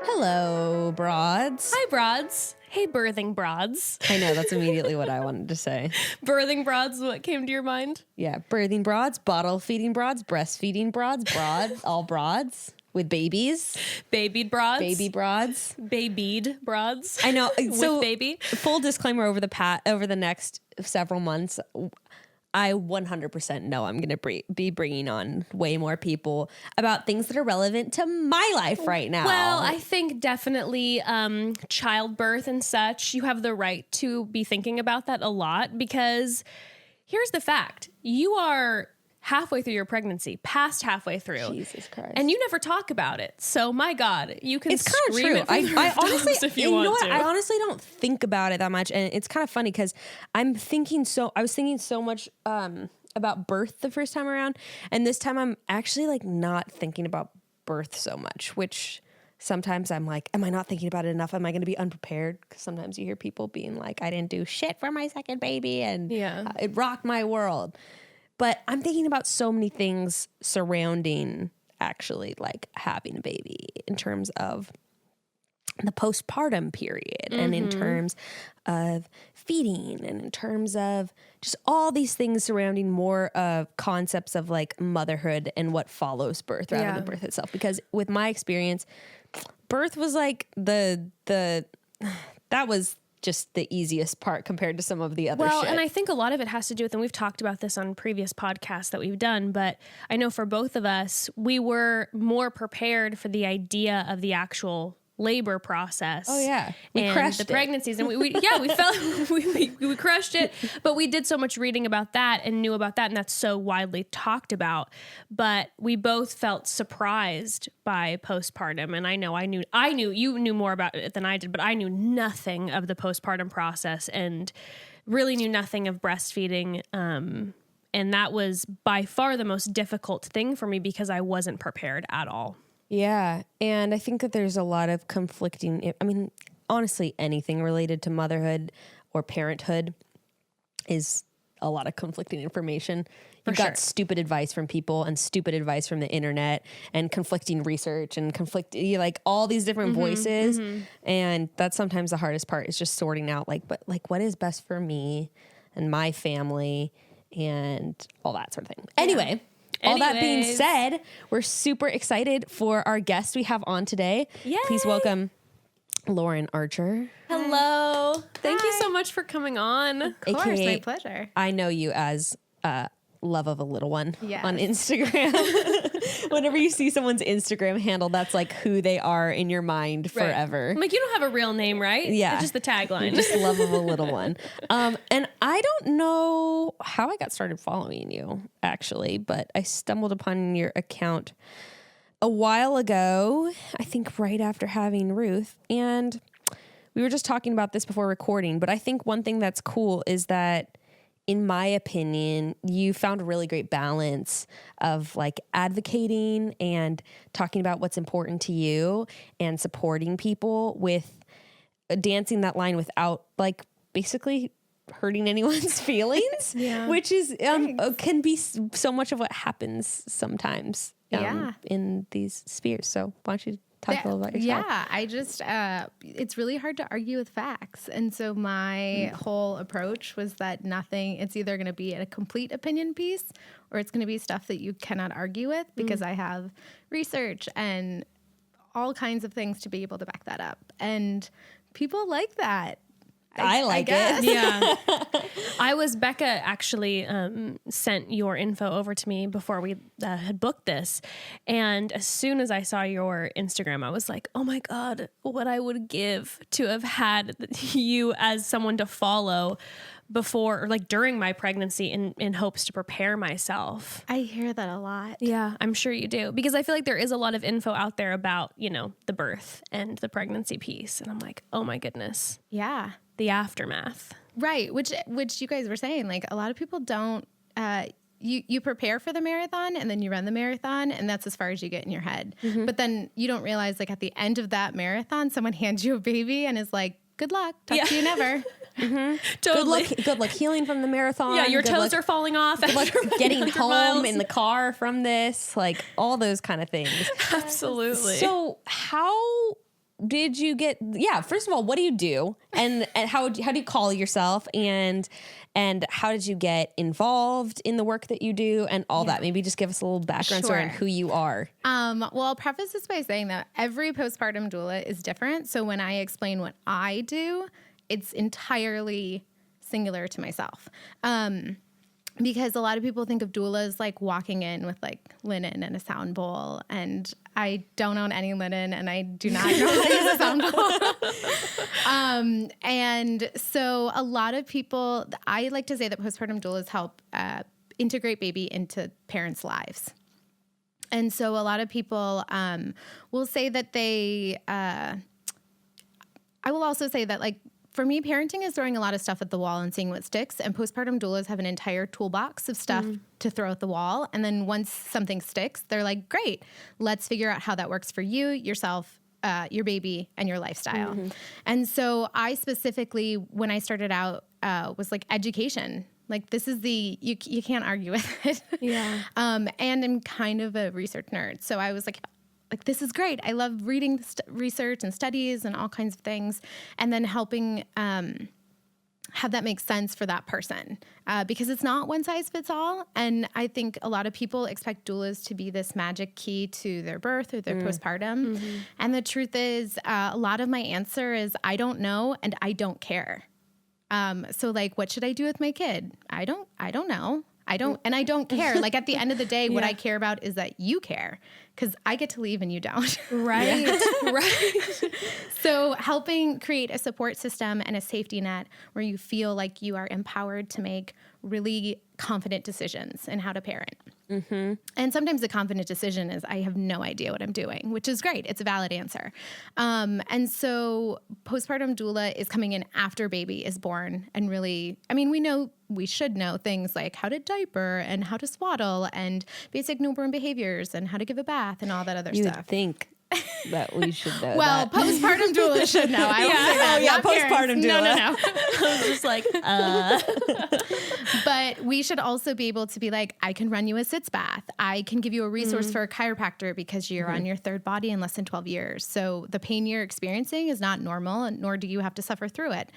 Hello, broads. Hi, broads. Hey, birthing broads. I know, that's immediately what I wanted to say. Birthing broads, what came to your mind? Yeah, birthing broads, bottle feeding broads, breastfeeding broads, all broads with babies. Babied broads. Baby broads. Babied broads. I know. So, with baby. Full disclaimer, over the next several months, I 100% know I'm going to be bringing on way more people about things that are relevant to my life right now. Well, I think definitely childbirth and such, you have the right to be thinking about that a lot, because here's the fact. You are halfway through your pregnancy, past halfway through. Jesus Christ. And you never talk about it. So my God, you can it's kind of scream true. it from the rooftops if you want to. I honestly don't think about it that much. And it's kind of funny because I was thinking so much about birth the first time around. And this time I'm actually like not thinking about birth so much, which sometimes I'm like, am I not thinking about it enough? Am I going to be unprepared? Because sometimes you hear people being like, I didn't do shit for my second baby and it rocked my world. But I'm thinking about so many things surrounding actually like having a baby in terms of the postpartum period and in terms of feeding and in terms of just all these things surrounding more of concepts of like motherhood and what follows birth rather than birth itself. Because with my experience, birth was like that was just the easiest part compared to some of the other shit. Well, and I think a lot of it has to do with, and we've talked about this on previous podcasts that we've done, but I know for both of us, we were more prepared for the idea of the actual labor process. Oh yeah, we and crushed the pregnancies, and we felt we crushed it. But we did so much reading about that and knew about that, and that's so widely talked about. But we both felt surprised by postpartum, and I knew you knew more about it than I did, but I knew nothing of the postpartum process and really knew nothing of breastfeeding. And that was by far the most difficult thing for me because I wasn't prepared at all. Yeah. And I think that there's a lot of conflicting, I mean, honestly, anything related to motherhood or parenthood is a lot of conflicting information. You've got stupid advice from people and stupid advice from the internet and conflicting research and like all these different voices. And that's sometimes the hardest part is just sorting out but what is best for me and my family and all that sort of thing. Anyway. All that being said, we're super excited for our guest we have on today. Yay. Please welcome Lauren Archer. Hello. Thank you so much for coming on. Of course, AKA, my pleasure. I know you as Love of a Little One on Instagram. Whenever you see someone's Instagram handle, that's like who they are in your mind forever. I'm like, you don't have a real name, right? Yeah. It's just the tagline. You're just Love of a Little One. And I don't know how I got started following you, actually, but I stumbled upon your account a while ago, I think right after having Ruth. And we were just talking about this before recording, but I think one thing that's cool is that in my opinion, you found a really great balance of like advocating and talking about what's important to you and supporting people with dancing that line without like basically hurting anyone's feelings, which is can be so much of what happens sometimes in these spheres. So why don't you talk a little about yourself? Yeah, I just, it's really hard to argue with facts. And so my whole approach was that it's either going to be a complete opinion piece or it's going to be stuff that you cannot argue with because I have research and all kinds of things to be able to back that up. And people like that. I like it. Yeah. Becca actually sent your info over to me before we had booked this. And as soon as I saw your Instagram, I was like, oh my God, what I would give to have had you as someone to follow before or like during my pregnancy in hopes to prepare myself. I hear that a lot. Yeah, I'm sure you do. Because I feel like there is a lot of info out there about, the birth and the pregnancy piece. And I'm like, oh my goodness. Yeah. The aftermath. Right. Which you guys were saying, like a lot of people don't, you prepare for the marathon and then you run the marathon and that's as far as you get in your head. But then you don't realize like at the end of that marathon, someone hands you a baby and is like, good luck. Talk to you never. Totally. Good luck healing from the marathon. Yeah, your toes are falling off. Good luck getting home in the car from this, like all those kind of things. Absolutely. So how did you get, first of all, what do you do? And how do you call yourself? And how did you get involved in the work that you do and all that? Maybe just give us a little background story on who you are. Well, I'll preface this by saying that every postpartum doula is different. So when I explain what I do, it's entirely singular to myself. Because a lot of people think of doulas like walking in with like linen and a sound bowl, and I don't own any linen and I do not know how to use a sound bowl. And so a lot of people, I like to say that postpartum doulas help integrate baby into parents' lives. And so a lot of people will say that I will also say that like, for me, parenting is throwing a lot of stuff at the wall and seeing what sticks. And postpartum doulas have an entire toolbox of stuff to throw at the wall. And then once something sticks, they're like, great, let's figure out how that works for you, yourself, your baby, and your lifestyle. And so I specifically, when I started out, was like education. Like this is you can't argue with it. Yeah. And I'm kind of a research nerd. So I was like, this is great. I love reading research and studies and all kinds of things, and then helping have that make sense for that person because it's not one size fits all. And I think a lot of people expect doulas to be this magic key to their birth or their postpartum. And the truth is a lot of my answer is I don't know and I don't care. So like, what should I do with my kid? I don't know. I don't care. Like at the end of the day, what I care about is that you care because I get to leave and you don't. Right. Right. So helping create a support system and a safety net where you feel like you are empowered to make really confident decisions in how to parent. And sometimes the confident decision is I have no idea what I'm doing, which is great. It's a valid answer. And so postpartum doula is coming in after baby is born and really, I mean, we should know things like how to diaper and how to swaddle and basic newborn behaviors and how to give a bath and all that other stuff. You would think that we should know well, that. postpartum doula should know. I will say that. Postpartum doula. No. I was just like, But we should also be able to be like, I can run you a sitz bath. I can give you a resource for a chiropractor because you're on your third body in less than 12 years. So the pain you're experiencing is not normal, nor do you have to suffer through it.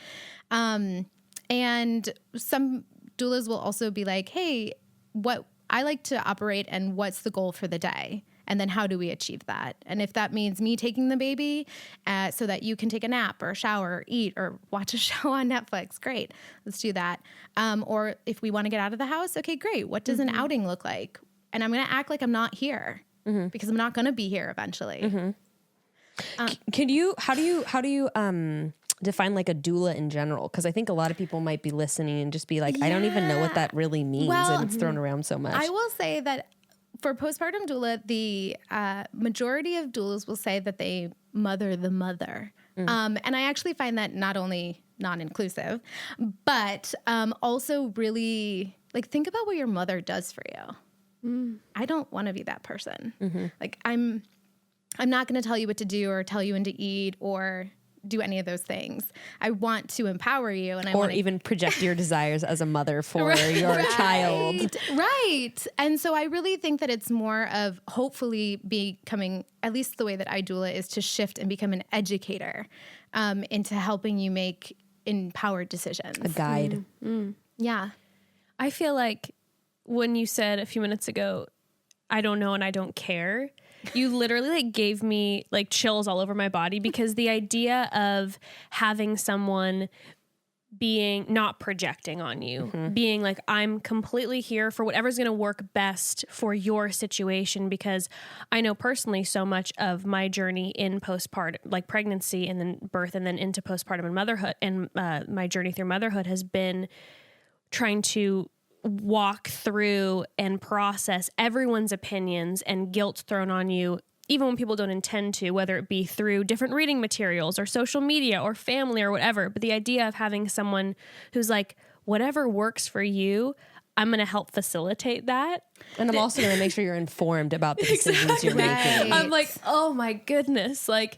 And some doulas will also be like, hey, what I like to operate and what's the goal for the day? And then how do we achieve that? And if that means me taking the baby so that you can take a nap or a shower or eat or watch a show on Netflix, great, let's do that. Or if we want to get out of the house, okay, great. What does an outing look like? And I'm going to act like I'm not here because I'm not going to be here eventually. How do you define like a doula in general? Because I think a lot of people might be listening and just be like, I don't even know what that really means. And it's thrown around so much. I will say that for postpartum doula, the majority of doulas will say that they mother the mother. And I actually find that not only non-inclusive, but also really like think about what your mother does for you. I don't want to be that person. Like I'm not going to tell you what to do or tell you when to eat or do any of those things. I want to empower you, and I want to even project your desires as a mother for your child. Right. And so I really think that it's more of hopefully becoming, at least the way that I doula is to shift and become an educator into helping you make empowered decisions. A guide. Yeah. I feel like when you said a few minutes ago, I don't know and I don't care, you literally like gave me like chills all over my body because the idea of having someone being not projecting on you, being like, I'm completely here for whatever's going to work best for your situation, because I know personally so much of my journey in postpartum, like pregnancy and then birth and then into postpartum and motherhood, and my journey through motherhood has been trying to walk through and process everyone's opinions and guilt thrown on you, even when people don't intend to, whether it be through different reading materials or social media or family or whatever. But the idea of having someone who's like, whatever works for you, I'm going to help facilitate that. And I'm also going to make sure you're informed about the decisions you're making. I'm like, oh my goodness. Like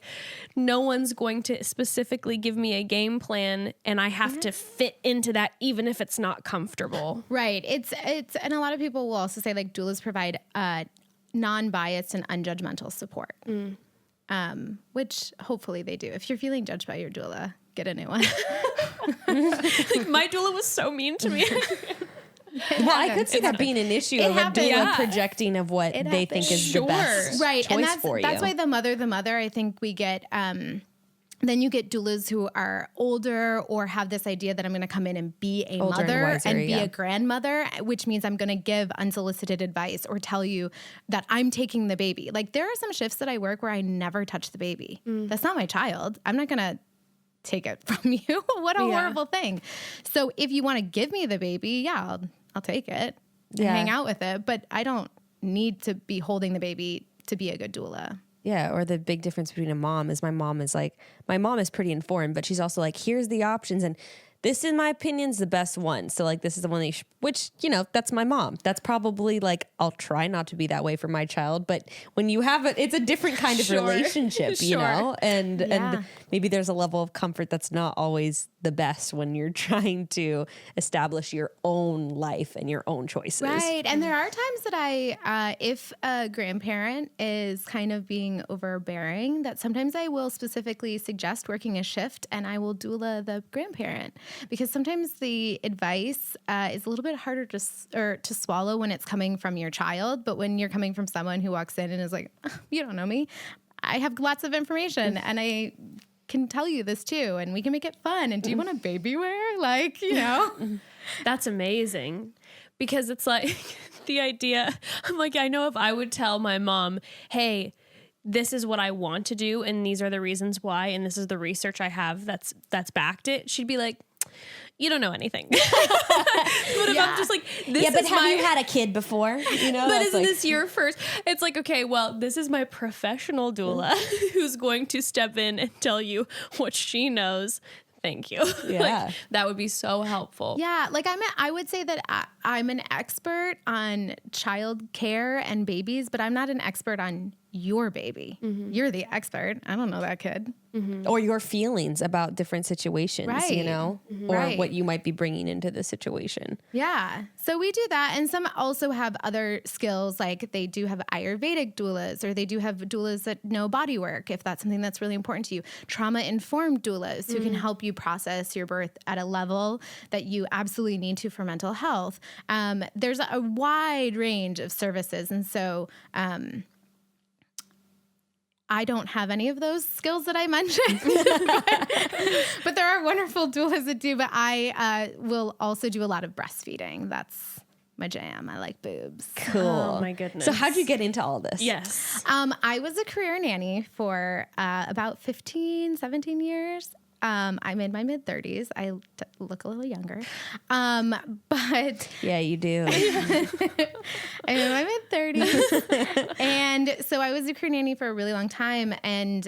no one's going to specifically give me a game plan and I have to fit into that even if it's not comfortable. Right. It's, and a lot of people will also say like doulas provide non-biased and unjudgmental support. which hopefully they do. If you're feeling judged by your doula, get a new one. My doula was so mean to me. Well, I could see that being an issue of a doula projecting of what they think is the best right. choice And that's, for you. that's why the mother, I think we get, then you get doulas who are older or have this idea that I'm going to come in and be a Older mother and wiser, and be a grandmother, which means I'm going to give unsolicited advice or tell you that I'm taking the baby. Like there are some shifts that I work where I never touch the baby. That's not my child. I'm not going to take it from you. What a horrible thing. So if you want to give me the baby, I'll take it and hang out with it. But I don't need to be holding the baby to be a good doula. Yeah, or the big difference between a mom is my mom is pretty informed, but she's also like, here's the options, and this, in my opinion, is the best one. So like, this is the one that you which, you know, that's my mom. That's probably like, I'll try not to be that way for my child, but when you have it, it's a different kind of relationship, you know, and maybe there's a level of comfort that's not always the best when you're trying to establish your own life and your own choices. Right. And there are times that if a grandparent is kind of being overbearing, that sometimes I will specifically suggest working a shift and I will doula the grandparent. Because sometimes the advice is a little bit harder to swallow when it's coming from your child. But when you're coming from someone who walks in and is like, you don't know me, I have lots of information and I can tell you this too. And we can make it fun. And do you want a baby wear? Like, you know. That's amazing. Because it's like the idea, I'm like, I know if I would tell my mom, hey, this is what I want to do, and these are the reasons why, and this is the research I have that's backed it, she'd be like, you don't know anything. But if I'm just like, this but have you had a kid before? You know, but isn't this your first? It's like, okay, well, this is my professional doula who's going to step in and tell you what she knows. Thank you. Yeah. Like, that would be so helpful. Yeah. Like I would say that I'm an expert on child care and babies, but I'm not an expert on your baby. Mm-hmm. You're the expert. I don't know that kid. Mm-hmm. Or your feelings about different situations, you know, or what you might be bringing into the situation. Yeah. So we do that. And some also have other skills, like they do have Ayurvedic doulas, or they do have doulas that know body work, if that's something that's really important to you. Trauma-informed doulas who can help you process your birth at a level that you absolutely need to for mental health. There's a wide range of services. And so, I don't have any of those skills that I mentioned, but there are wonderful doulas that do, but I will also do a lot of breastfeeding. That's my jam. I like boobs. Cool. Oh my goodness. So how'd you get into all this? Yes. I was a career nanny for about 15, 17 years. I'm in my mid-30s. I look a little younger. But yeah, you do. I'm in my mid-30s. And so I was a career nanny for a really long time. And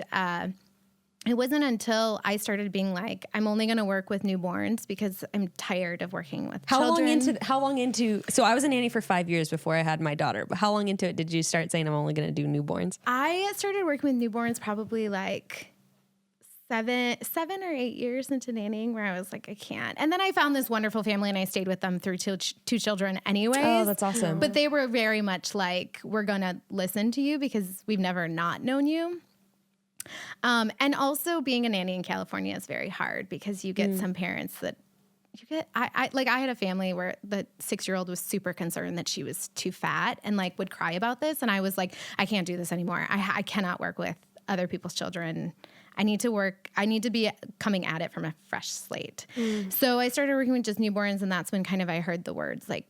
it wasn't until I started being like, I'm only going to work with newborns because I'm tired of working with children. How long into, so I was a nanny for 5 years before I had my daughter, but how long into it did you start saying I'm only going to do newborns? I started working with newborns probably like 7 or 8 years into nannying, where I was like, I can't. And then I found this wonderful family and I stayed with them through two children anyways. Oh, that's awesome. But they were very much like, we're going to listen to you because we've never not known you. And also being a nanny in California is very hard because you get some parents that I had a family where the 6-year-old was super concerned that she was too fat and like would cry about this. And I was like, I can't do this anymore. I cannot work with other people's children. I need to be coming at it from a fresh slate. So I started working with just newborns, and that's when kind of I heard the words like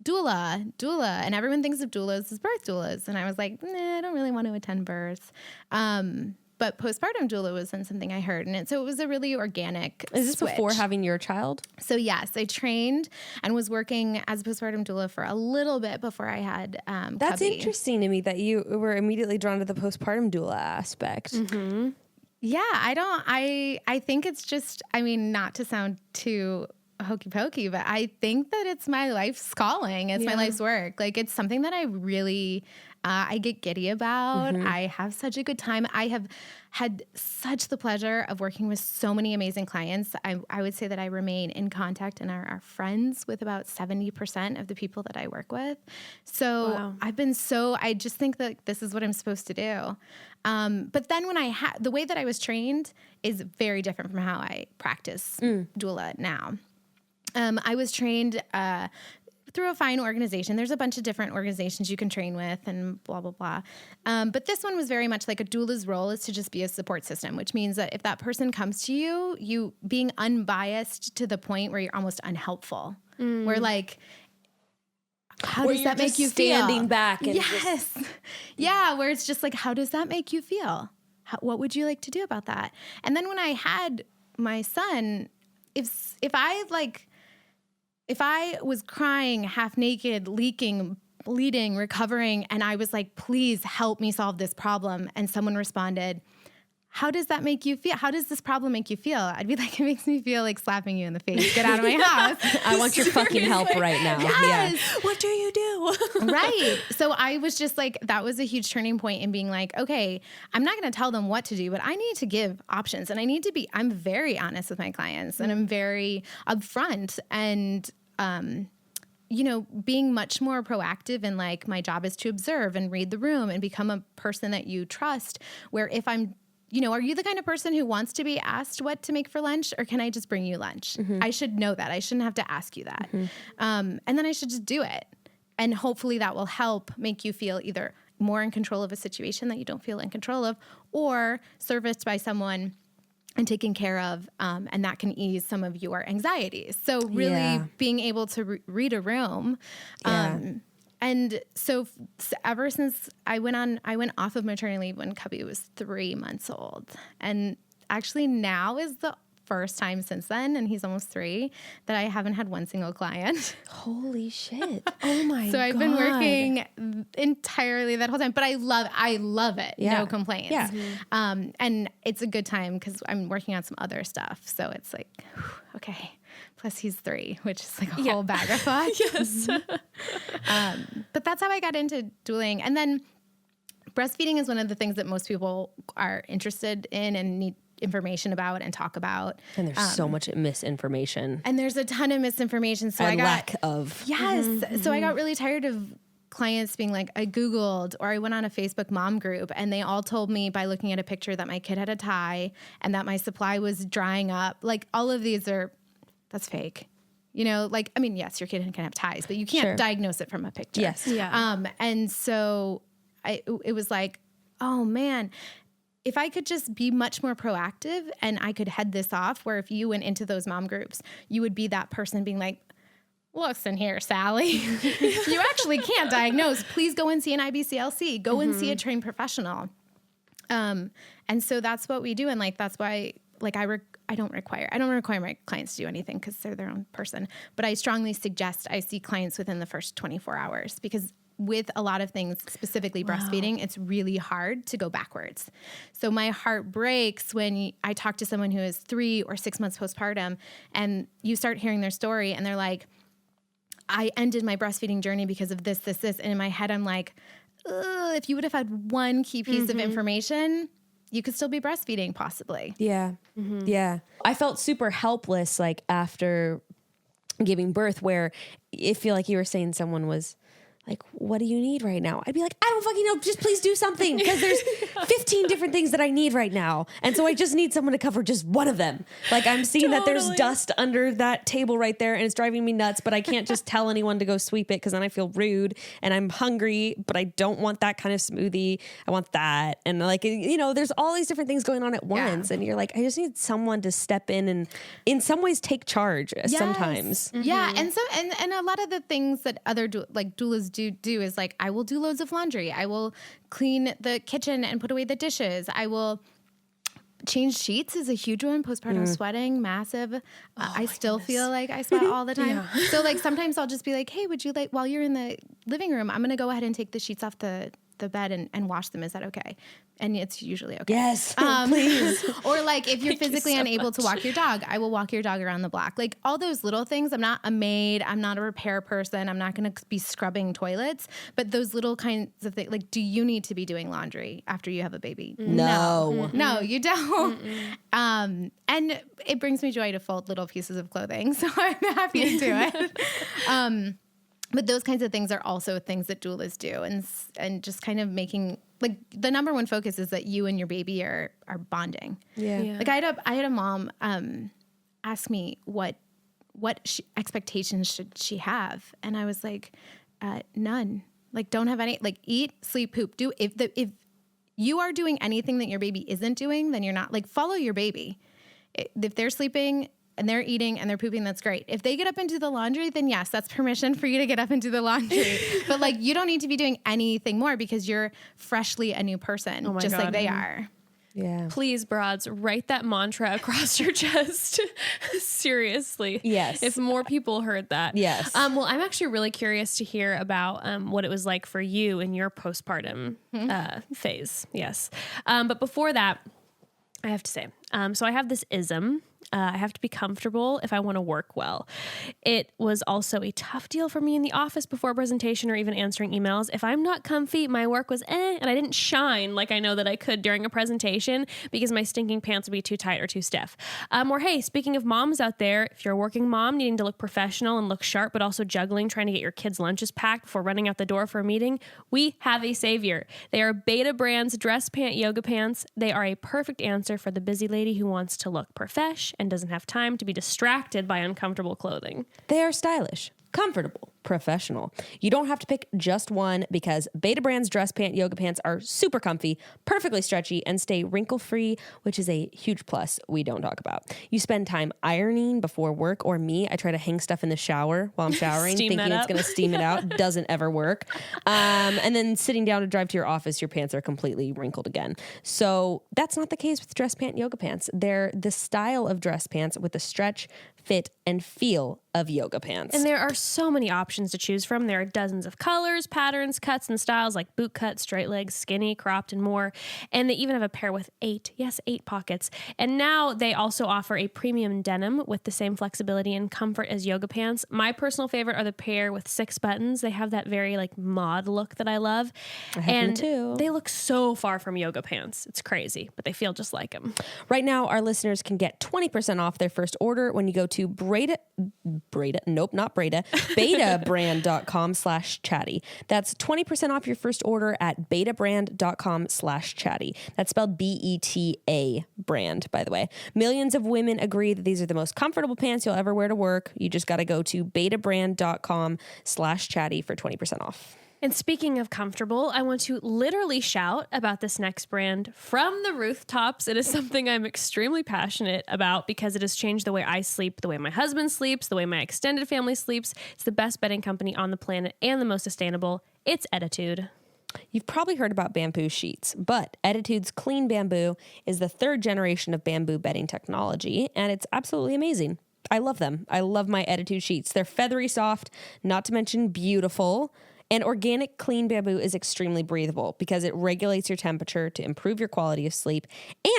doula, and everyone thinks of doulas as birth doulas. And I was like, nah, I don't really want to attend births. But postpartum doula wasn't something I heard. And so it was a really organic Is this switch. before having your child? So yes, I trained and was working as a postpartum doula for a little bit before I had That's Cubby. interesting to me that you were immediately drawn to the postpartum doula aspect. Yeah, I think it's just, I mean, not to sound too hokey pokey, but I think that it's my life's calling. It's my life's work. Like, it's something that I really, I get giddy about. I have such a good time. I have had such the pleasure of working with so many amazing clients. I would say that I remain in contact and are friends with about 70% of the people that I work with. So I just think that this is what I'm supposed to do. But then when the way that I was trained is very different from how I practice doula now. I was trained through a fine organization. There's a bunch of different organizations you can train with and blah, blah, blah. But this one was very much like a doula's role is to just be a support system, which means that if that person comes to you, you being unbiased to the point where you're almost unhelpful. Where like, how does that make you feel? Standing back. And yeah, where it's just like, how does that make you feel? What would you like to do about that? And then when I had my son, if I was crying, half naked, leaking, bleeding, recovering, and I was like, please help me solve this problem, and someone responded, how does that make you feel? How does this problem make you feel? I'd be like, it makes me feel like slapping you in the face. Get out of my house. I want your fucking help right now. Yes. Yeah. What do you do? Right. So I was just like, that was a huge turning point in being like, okay, I'm not going to tell them what to do, but I need to give options. And I'm very honest with my clients and I'm very upfront and, being much more proactive and like my job is to observe and read the room and become a person that you trust, where if I'm, are you the kind of person who wants to be asked what to make for lunch, or can I just bring you lunch? I should know that. I shouldn't have to ask you that. And then I should just do it. And hopefully that will help make you feel either more in control of a situation that you don't feel in control of, or serviced by someone and taken care of, and that can ease some of your anxieties. So really being able to read a room. And so ever since I went off of maternity leave when Cubby was 3 months old, and actually now is the first time since then, and he's almost 3, that I haven't had one single client. Holy shit. Oh my God. So I've been working entirely that whole time, but I love it. No complaints. Yeah. And it's a good time because I'm working on some other stuff. So it's like, okay. Plus he's 3, which is like a whole bag of fun. Yes. But that's how I got into dueling. And then breastfeeding is one of the things that most people are interested in and need information about and talk about. And there's so much misinformation. And there's a ton of misinformation. So and lack of. Yes. So I got really tired of clients being like, I Googled, or I went on a Facebook mom group, and they all told me by looking at a picture that my kid had a tie and that my supply was drying up. Like, all of these that's fake. Yes, your kid can have ties, but you can't diagnose it from a picture. Yes. Yeah. And so it was like, oh man, if I could just be much more proactive and I could head this off, where if you went into those mom groups, you would be that person being like, listen here, Sally, you actually can't diagnose. Please go and see an IBCLC. Go and see a trained professional. And so that's what we do. And like, that's why, like, I don't require my clients to do anything because they're their own person, but I strongly suggest I see clients within the first 24 hours, because with a lot of things, specifically breastfeeding, it's really hard to go backwards. So my heart breaks when I talk to someone who is 3 or 6 months postpartum, and you start hearing their story and they're like, I ended my breastfeeding journey because of this. And in my head, I'm like, if you would have had one key piece of information, you could still be breastfeeding possibly. Yeah. Yeah. I felt super helpless, like, after giving birth, where I feel like you were saying someone was like, what do you need right now? I'd be like, I don't fucking know. Just please do something, because there's 15 different things that I need right now. And so I just need someone to cover just one of them. Like, I'm seeing that there's dust under that table right there and it's driving me nuts, but I can't just tell anyone to go sweep it because then I feel rude, and I'm hungry, but I don't want that kind of smoothie. I want that. And like, there's all these different things going on at once. And you're like, I just need someone to step in and in some ways take charge sometimes. Yeah. And so, and a lot of the things that other doulas do is like, I will do loads of laundry. I will clean the kitchen and put away the dishes. I will change sheets is a huge one. Postpartum sweating, massive. I still feel like I sweat all the time. So like sometimes I'll just be like, hey, would you like, while you're in the living room, I'm going to go ahead and take the sheets off the the bed and wash them. Is that okay? And it's usually okay. Yes, please. Or like if you're physically so unable to walk your dog, I will walk your dog around the block. Like all those little things. I'm not a maid. I'm not a repair person. I'm not going to be scrubbing toilets. But those little kinds of things, like, do you need to be doing laundry after you have a baby? No. No, you don't. And it brings me joy to fold little pieces of clothing. So I'm happy to do it. But those kinds of things are also things that doulas do. And just kind of making, like, the number one focus is that you and your baby are bonding. Yeah. Like I had a mom ask me what expectations should she have, and I was like, none. Like, don't have any. Like, eat, sleep, poop. Do if you are doing anything that your baby isn't doing, then you're not. Like, follow your baby. If they're sleeping and they're eating and they're pooping, that's great. If they get up into the laundry, then yes, that's permission for you to get up into the laundry. But like, you don't need to be doing anything more because you're freshly a new person, just like they are. Yeah. Please, broads, write that mantra across your chest. Seriously. Yes. If more people heard that. Yes. Well, I'm actually really curious to hear about what it was like for you in your postpartum phase. Yes. But before that, I have to say, so I have this ism. I have to be comfortable if I want to work well. It was also a tough deal for me in the office before a presentation or even answering emails. If I'm not comfy, my work was and I didn't shine like I know that I could during a presentation because my stinking pants would be too tight or too stiff. Or hey, speaking of moms out there, if you're a working mom needing to look professional and look sharp, but also juggling, trying to get your kids' lunches packed before running out the door for a meeting, we have a savior. They are Beta Brand's dress pant yoga pants. They are a perfect answer for the busy lady who wants to look profesh and doesn't have time to be distracted by uncomfortable clothing. They are stylish, comfortable, professional. You don't have to pick just one because Beta Brand's dress pant yoga pants are super comfy, perfectly stretchy, and stay wrinkle-free, which is a huge plus we don't talk about. You spend time ironing before work, or me, I try to hang stuff in the shower while I'm showering, thinking it's going to steam it out. Doesn't ever work. And then sitting down to drive to your office, your pants are completely wrinkled again. So that's not the case with dress pant yoga pants. They're the style of dress pants with the stretch, fit, and feel of yoga pants. And there are so many options to choose from. There are dozens of colors, patterns, cuts, and styles like boot cut, straight legs, skinny, cropped, and more. And they even have a pair with 8 pockets. And now they also offer a premium denim with the same flexibility and comfort as yoga pants. My personal favorite are the pair with 6 buttons. They have that very like mod look that I love. I have them too. They look so far from yoga pants. It's crazy, but they feel just like them. Right now, our listeners can get 20% off their first order when you go to betabrand.com/chatty. That's 20% off your first order at betabrand.com/chatty. That's spelled BETA brand, by the way. Millions of women agree that these are the most comfortable pants you'll ever wear to work. You just got to go to betabrand.com/chatty for 20% off. And speaking of comfortable, I want to literally shout about this next brand from the rooftops. It is something I'm extremely passionate about because it has changed the way I sleep, the way my husband sleeps, the way my extended family sleeps. It's the best bedding company on the planet and the most sustainable. It's Ettitude. You've probably heard about bamboo sheets, but Ettitude's Clean Bamboo is the 3rd generation of bamboo bedding technology, and it's absolutely amazing. I love them. I love my Ettitude sheets. They're feathery soft, not to mention beautiful. And organic clean bamboo is extremely breathable because it regulates your temperature to improve your quality of sleep,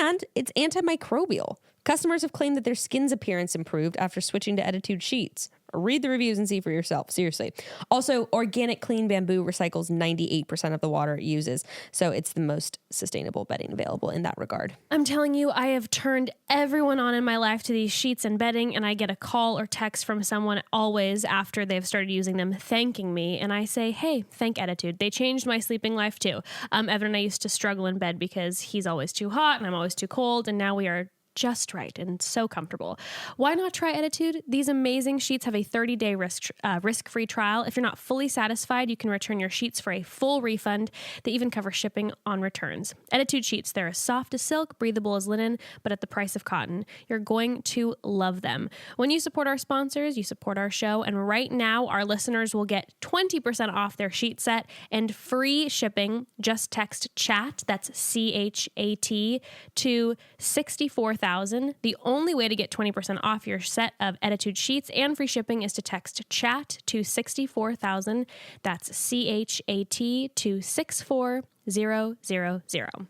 and it's antimicrobial. Customers have claimed that their skin's appearance improved after switching to Ettitude sheets. Read the reviews and see for yourself, seriously. Also, organic clean bamboo recycles 98% of the water it uses, so it's the most sustainable bedding available in that regard. I'm telling you, I have turned everyone on in my life to these sheets and bedding, and I get a call or text from someone always after they've started using them thanking me, and I say, hey, thank Ettitude. They changed my sleeping life too. Evan and I used to struggle in bed because he's always too hot and I'm always too cold, and now we are just right and so comfortable. Why not try Ettitude? These amazing sheets have a 30-day risk-free trial. If you're not fully satisfied, you can return your sheets for a full refund. They even cover shipping on returns. Ettitude sheets, they're as soft as silk, breathable as linen, but at the price of cotton. You're going to love them. When you support our sponsors, you support our show, and right now our listeners will get 20% off their sheet set and free shipping. Just text CHAT, that's CHAT, to 64000 64,000. The only way to get 20% off your set of Ettitude sheets and free shipping is to text CHAT to 64,000. That's CHAT to 64000.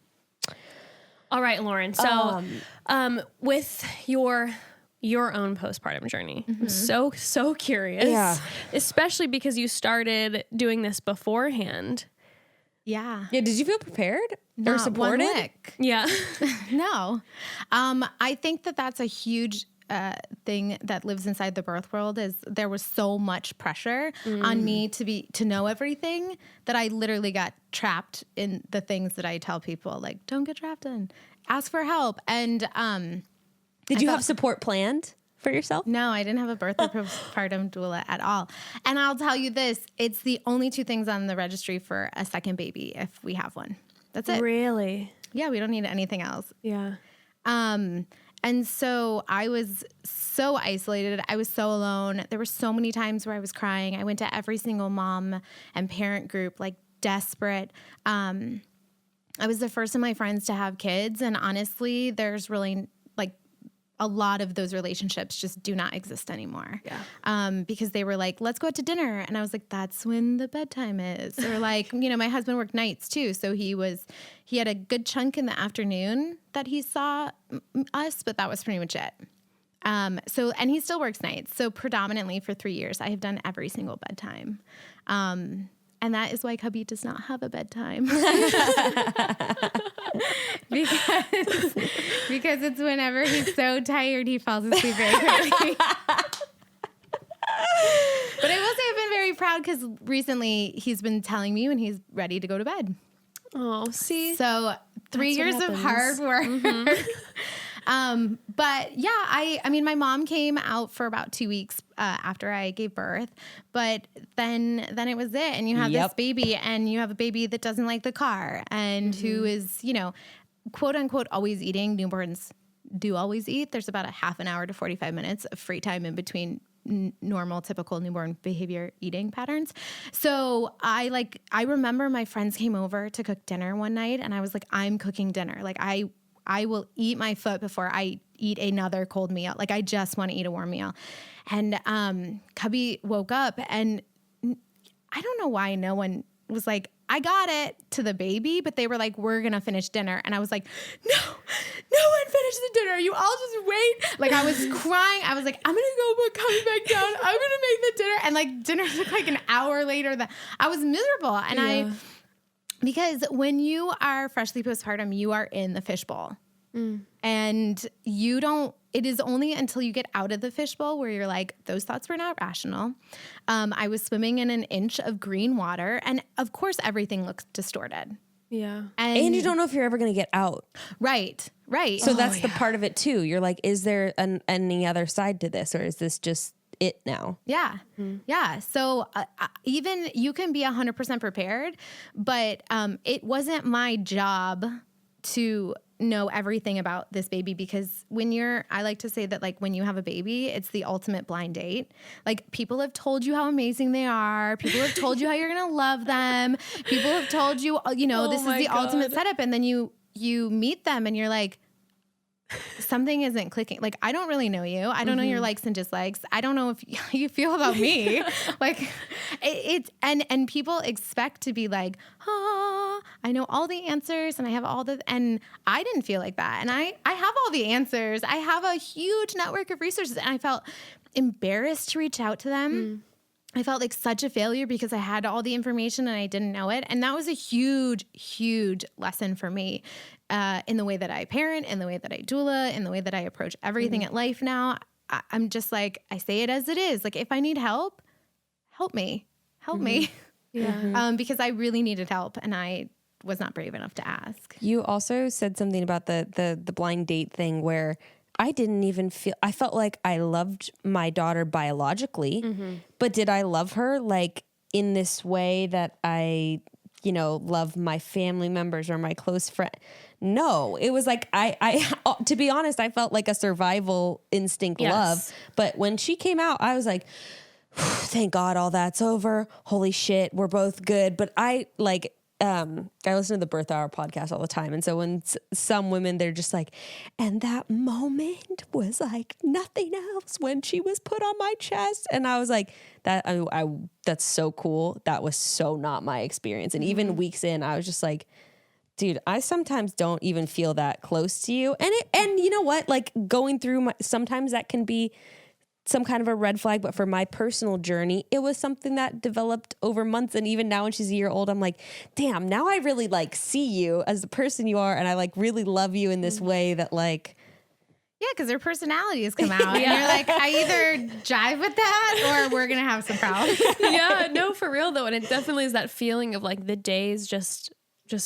All right, Lauren. So, with your own postpartum journey, I'm so curious. Yeah. Especially because you started doing this beforehand. Yeah. Yeah. Did you feel prepared or Not supported? one lick. Yeah. No. I think that that's a huge thing that lives inside the birth world is there was so much pressure on me to know everything that I literally got trapped in the things that I tell people, like, don't get trapped in, ask for help. And Did you have support planned for yourself? no, I didn't have a birth or postpartum doula at all. And I'll tell you this, it's the only two things on the registry for a second baby if we have one. That's it. Really? Yeah, we don't need anything else. Yeah. And so I was so isolated. I was so alone. There were so many times where I was crying. I went to every single mom and parent group, like desperate. I was the first of my friends to have kids. And honestly, there's really like a lot of those relationships just do not exist anymore. Yeah. Because they were like, let's go out to dinner. And I was like, that's when the bedtime is. Or like, you know, my husband worked nights too. So he had a good chunk in the afternoon that he saw us, but that was pretty much it. And he still works nights. So predominantly for 3 years, I have done every single bedtime. And that is why Cubby does not have a bedtime. because it's whenever he's so tired, he falls asleep very quickly. But I will say I've been very proud because recently he's been telling me when he's ready to go to bed. Oh, see? So 3 years of hard work. But yeah, I mean, my mom came out for about 2 weeks after I gave birth, but then it was it. And you have this baby, and you have a baby that doesn't like the car and who is, you know, quote unquote, always eating. Newborns do always eat. There's about a half an hour to 45 minutes of free time in between normal, typical newborn behavior eating patterns. So I remember my friends came over to cook dinner one night, and I was like, I'm cooking dinner. Like I will eat my foot before I eat another cold meal. Like I just want to eat a warm meal. And Cubby woke up, and I don't know why no one was like, I got it to the baby, but they were like, we're going to finish dinner. And I was like, no one finished the dinner. You all just wait. Like I was crying. I was like, I'm going to go put Cubby back down. I'm going to make the dinner. And like dinner took like an hour later. That I was miserable. And because when you are freshly postpartum, you are in the fishbowl. And it is only until you get out of the fishbowl where you're like, those thoughts were not rational. I was swimming in an inch of green water. And of course, everything looks distorted. Yeah. And you don't know if you're ever going to get out. Right. So that's the part of it too. You're like, is there any other side to this, or is this just it now? Yeah. Yeah. So even you can be 100% prepared, but it wasn't my job to know everything about this baby, because I like to say that like when you have a baby, it's the ultimate blind date. Like people have told you how amazing they are. People have told you how you're going to love them. People have told you, this is the ultimate setup. And then you meet them and you're like, something isn't clicking. Like, I don't really know you. I don't know your likes and dislikes. I don't know how you feel about me. Like and people expect to be like, I know all the answers and I have all and I didn't feel like that. And I have all the answers. I have a huge network of resources, and I felt embarrassed to reach out to them. I felt like such a failure because I had all the information and I didn't know it. And that was a huge, huge lesson for me in the way that I parent, in the way that I doula, in the way that I approach everything at life now. I'm just like, I say it as it is. Like, if I need help, help me. Yeah. Because I really needed help and I was not brave enough to ask. You also said something about the blind date thing where I didn't even I felt like I loved my daughter biologically, but did I love her like in this way that I, love my family members or my close friend? No, it was like, I to be honest, I felt like a survival instinct love. But when she came out, I was like, thank God all that's over. Holy shit, we're both good. But I I listen to the Birth Hour podcast all the time. And so when some women, they're just like, and that moment was like nothing else when she was put on my chest. And I was like, that's so cool. That was so not my experience. And even weeks in, I was just like, dude, I sometimes don't even feel that close to you. And you know what? Like going through sometimes that can be some kind of a red flag, but for my personal journey, it was something that developed over months. And even now when she's a year old, I'm like, damn, now I really like see you as the person you are. And I like really love you in this way that like, yeah, because their personalities come out and you're like, I either jive with that or we're going to have some problems. Yeah, no, for real though. And it definitely is that feeling of like the days just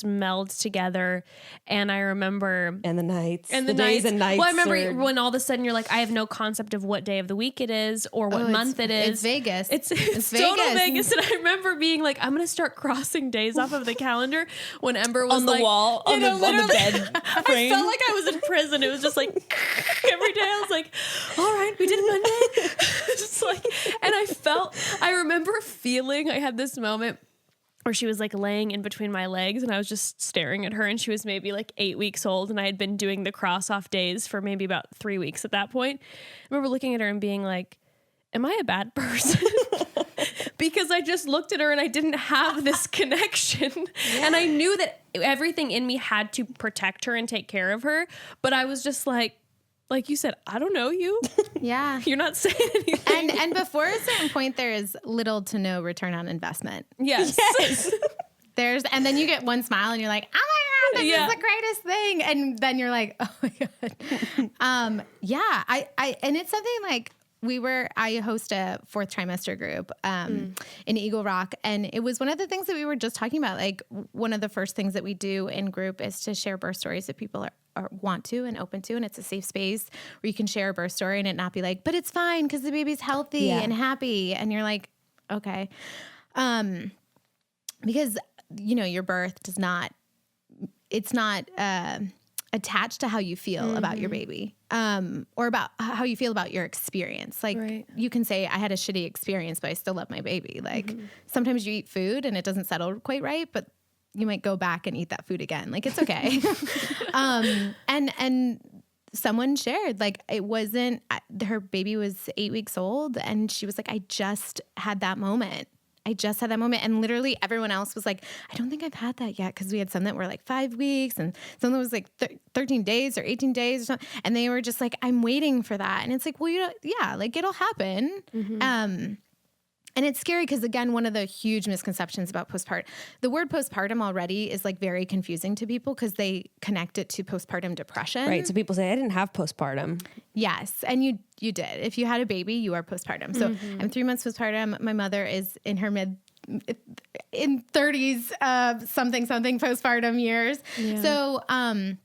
meld together. And I remember and the nights and the days and nights. Well, I remember when all of a sudden you're like, I have no concept of what day of the week it is or what month it is. It's Vegas. It's total Vegas. And I remember being like, I'm going to start crossing days off of the calendar when Ember was on the like, wall, on the bed frame. I felt like I was in prison. It was just like every day I was like, all right, we did Monday. Just like, and I remember feeling, I had this moment where she was like laying in between my legs and I was just staring at her, and she was maybe like 8 weeks old and I had been doing the cross off days for maybe about 3 weeks at that point. I remember looking at her and being like, am I a bad person? Because I just looked at her and I didn't have this connection. Yeah. And I knew that everything in me had to protect her and take care of her. But I was just like you said, I don't know you. Yeah. You're not saying anything. And before a certain point, there is little to no return on investment. Yes. And then you get one smile and you're like, oh my God, this is the greatest thing. And then you're like, oh my God. And it's something like I host a 4th trimester group in Eagle Rock. And it was one of the things that we were just talking about. Like one of the first things that we do in group is to share birth stories that people want to and open to. And it's a safe space where you can share a birth story and it not be like, but it's fine because the baby's healthy and happy. And you're like, okay. Because, your birth it's not attached to how you feel about your baby, or about how you feel about your experience. Like you can say I had a shitty experience, but I still love my baby. Like sometimes you eat food and it doesn't settle quite right, but you might go back and eat that food again. Like it's okay. And someone shared, like it wasn't, her baby was 8 weeks old and she was like, I just had that moment. And literally everyone else was like, I don't think I've had that yet. Cause we had some that were like 5 weeks and some that was like 13 days or 18 days or something. And they were just like, I'm waiting for that. And it's like, well, like it'll happen. And it's scary because, again, one of the huge misconceptions about postpartum, the word postpartum already is like very confusing to people because they connect it to postpartum depression. Right. So people say, I didn't have postpartum. Yes. And you did. If you had a baby, you are postpartum. So I'm 3 months postpartum. My mother is in her in 30s, something postpartum years. Yeah. So,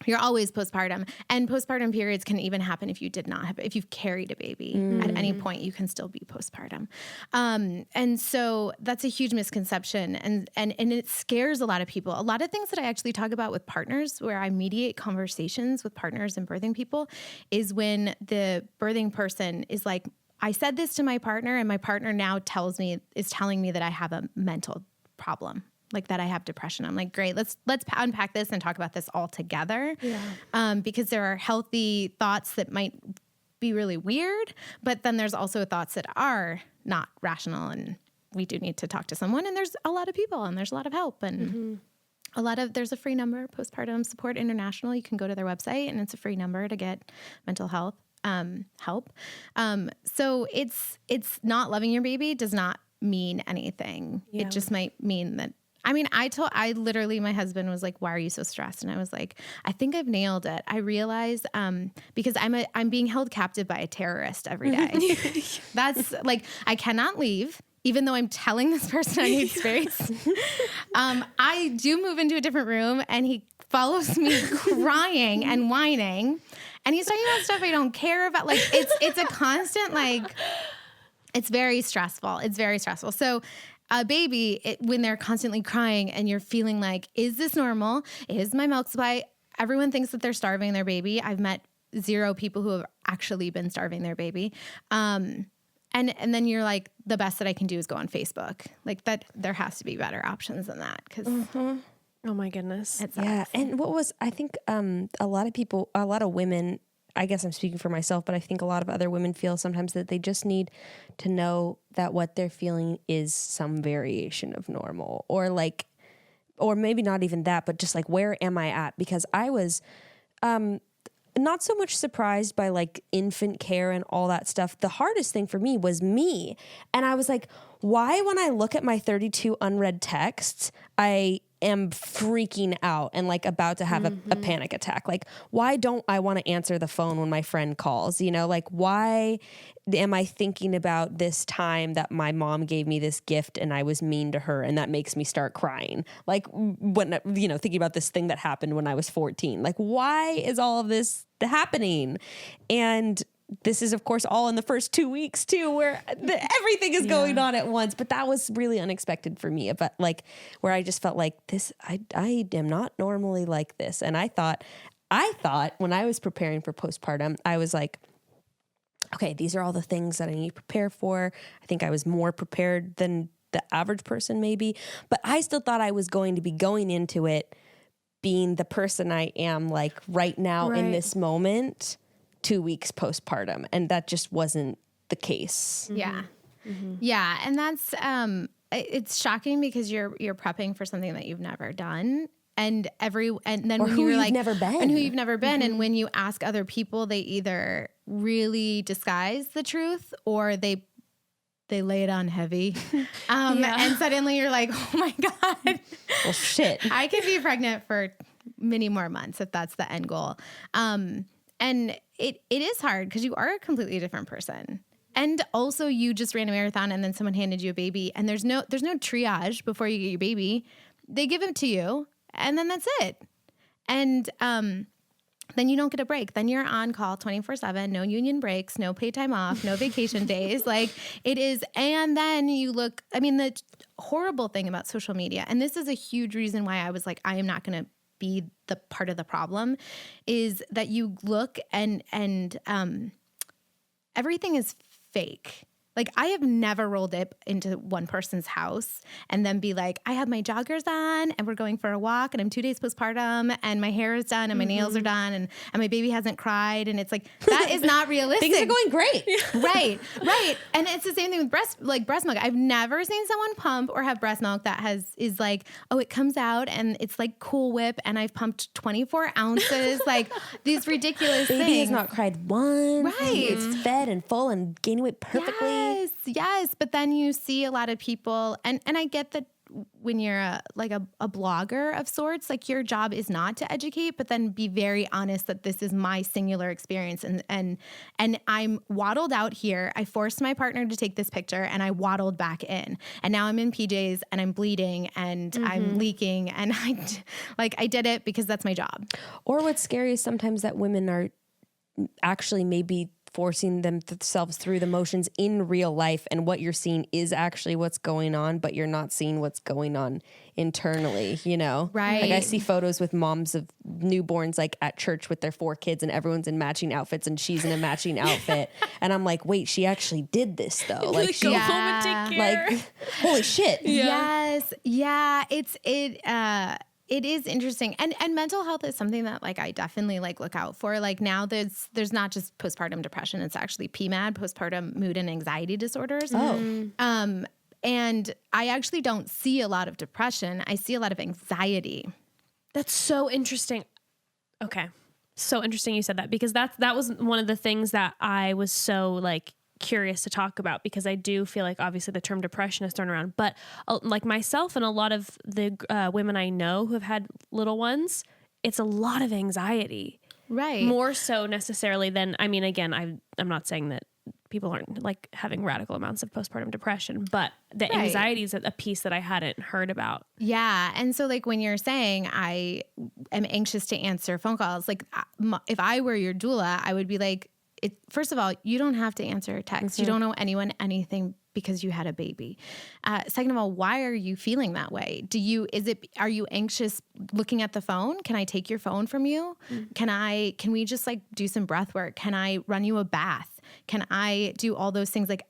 you're always postpartum, and postpartum periods can even happen if you've carried a baby at any point, you can still be postpartum. And so that's a huge misconception. And it scares a lot of people. A lot of things that I actually talk about with partners where I mediate conversations with partners and birthing people is when the birthing person is like, I said this to my partner and my partner now is telling me that I have a mental problem. Like that I have depression. I'm like, great, let's unpack this and talk about this all together. Yeah. Because there are healthy thoughts that might be really weird, but then there's also thoughts that are not rational, and we do need to talk to someone, and there's a lot of people and there's a lot of help, and there's a free number, Postpartum Support International. You can go to their website and it's a free number to get mental health help. So it's not loving your baby does not mean anything. Yeah. It just might mean that, I literally, my husband was like, why are you so stressed? And I was like, I think I've nailed it. I realized, because I'm being held captive by a terrorist every day. That's like, I cannot leave, even though I'm telling this person I need space. I do move into a different room and he follows me crying and whining. And he's talking about stuff I don't care about. Like it's a constant, like, it's very stressful. It's very stressful. So a baby, when they're constantly crying and you're feeling like, is this normal? Is my milk supply? Everyone thinks that they're starving their baby. I've met 0 people who have actually been starving their baby. And then you're like, the best that I can do is go on Facebook. Like that, there has to be better options than that. Cause Oh my goodness. Yeah. And I think a lot of women, I guess I'm speaking for myself, but I think a lot of other women feel sometimes that they just need to know that what they're feeling is some variation of normal, or maybe not even that, but just like, where am I at? Because I was not so much surprised by like infant care and all that stuff. The hardest thing for me was me. And I was like, why, when I look at my 32 unread texts, I am freaking out and like about to have a panic attack? Like, why don't I want to answer the phone when my friend calls? You know, like, why am I thinking about this time that my mom gave me this gift and I was mean to her and that makes me start crying? Like, when, thinking about this thing that happened when I was 14, like, why is all of this happening? And this is, of course, all in the first 2 weeks too, where everything is going on at once. But that was really unexpected for me. But like, where I just felt like this, I am not normally like this. And I thought when I was preparing for postpartum, I was like, okay, these are all the things that I need to prepare for. I think I was more prepared than the average person maybe, but I still thought I was going to be going into it being the person I am like right now in this moment, 2 weeks postpartum. And that just wasn't the case. Yeah. Yeah. And that's, it's shocking because you're prepping for something that you've never done. And then when you're like, never been. And who you've never been. And when you ask other people, they either really disguise the truth or they lay it on heavy. And suddenly you're like, oh my God. Well, shit. I could be pregnant for many more months if that's the end goal. And it is hard because you are a completely different person. And also you just ran a marathon and then someone handed you a baby and there's no triage before you get your baby. They give it to you and then that's it. And then you don't get a break. Then you're on call 24/7, no union breaks, no paid time off, no vacation days. Like it is. And then the horrible thing about social media, and this is a huge reason why I was like, I am not going to be the part of the problem, is that you look and everything is fake. Like I have never rolled up into one person's house and then be like, I have my joggers on and we're going for a walk and I'm 2 days postpartum and my hair is done and my nails are done and my baby hasn't cried. And it's like, that is not realistic. Things are going great. Right. And it's the same thing with breast milk. I've never seen someone pump or have breast milk that is like, oh, it comes out and it's like Cool Whip and I've pumped 24 ounces, like these ridiculous things. Baby has not cried once. Right. It's fed and full and gaining weight perfectly. Yes. But then you see a lot of people, and I get that when you're a blogger of sorts, like your job is not to educate, but then be very honest that this is my singular experience. And I'm waddled out here. I forced my partner to take this picture and I waddled back in. And now I'm in PJs and I'm bleeding and I'm leaking. And I did it because that's my job. Or what's scary is sometimes that women are actually maybe forcing themselves through the motions in real life, and what you're seeing is actually what's going on, but you're not seeing what's going on internally, Right. Like I see photos with moms of newborns like at church with their 4 kids and everyone's in matching outfits and she's in a matching outfit. And I'm like, wait, she actually did this though. Like she go home and take care. Like, holy shit. Yeah. Yes. Yeah. It is interesting. And mental health is something that like I definitely like look out for. Like now there's not just postpartum depression, it's actually PMAD, postpartum mood and anxiety disorders. Oh. And I actually don't see a lot of depression. I see a lot of anxiety. That's so interesting. Okay. So interesting you said that, because that was one of the things that I was so like curious to talk about, because I do feel like obviously the term depression is thrown around, but like myself and a lot of the women I know who have had little ones, it's a lot of anxiety. Right. More so necessarily than, I mean, again, I'm not saying that people aren't like having radical amounts of postpartum depression, but the anxiety is a piece that I hadn't heard about. Yeah. And so like when you're saying I am anxious to answer phone calls, like if I were your doula, I would be like, first of all, you don't have to answer a text. You don't owe anyone anything because you had a baby. Second of all, why are you feeling that way? Are you anxious looking at the phone? Can I take your phone from you? Can we just like do some breath work? Can I run you a bath? Can I do all those things? Like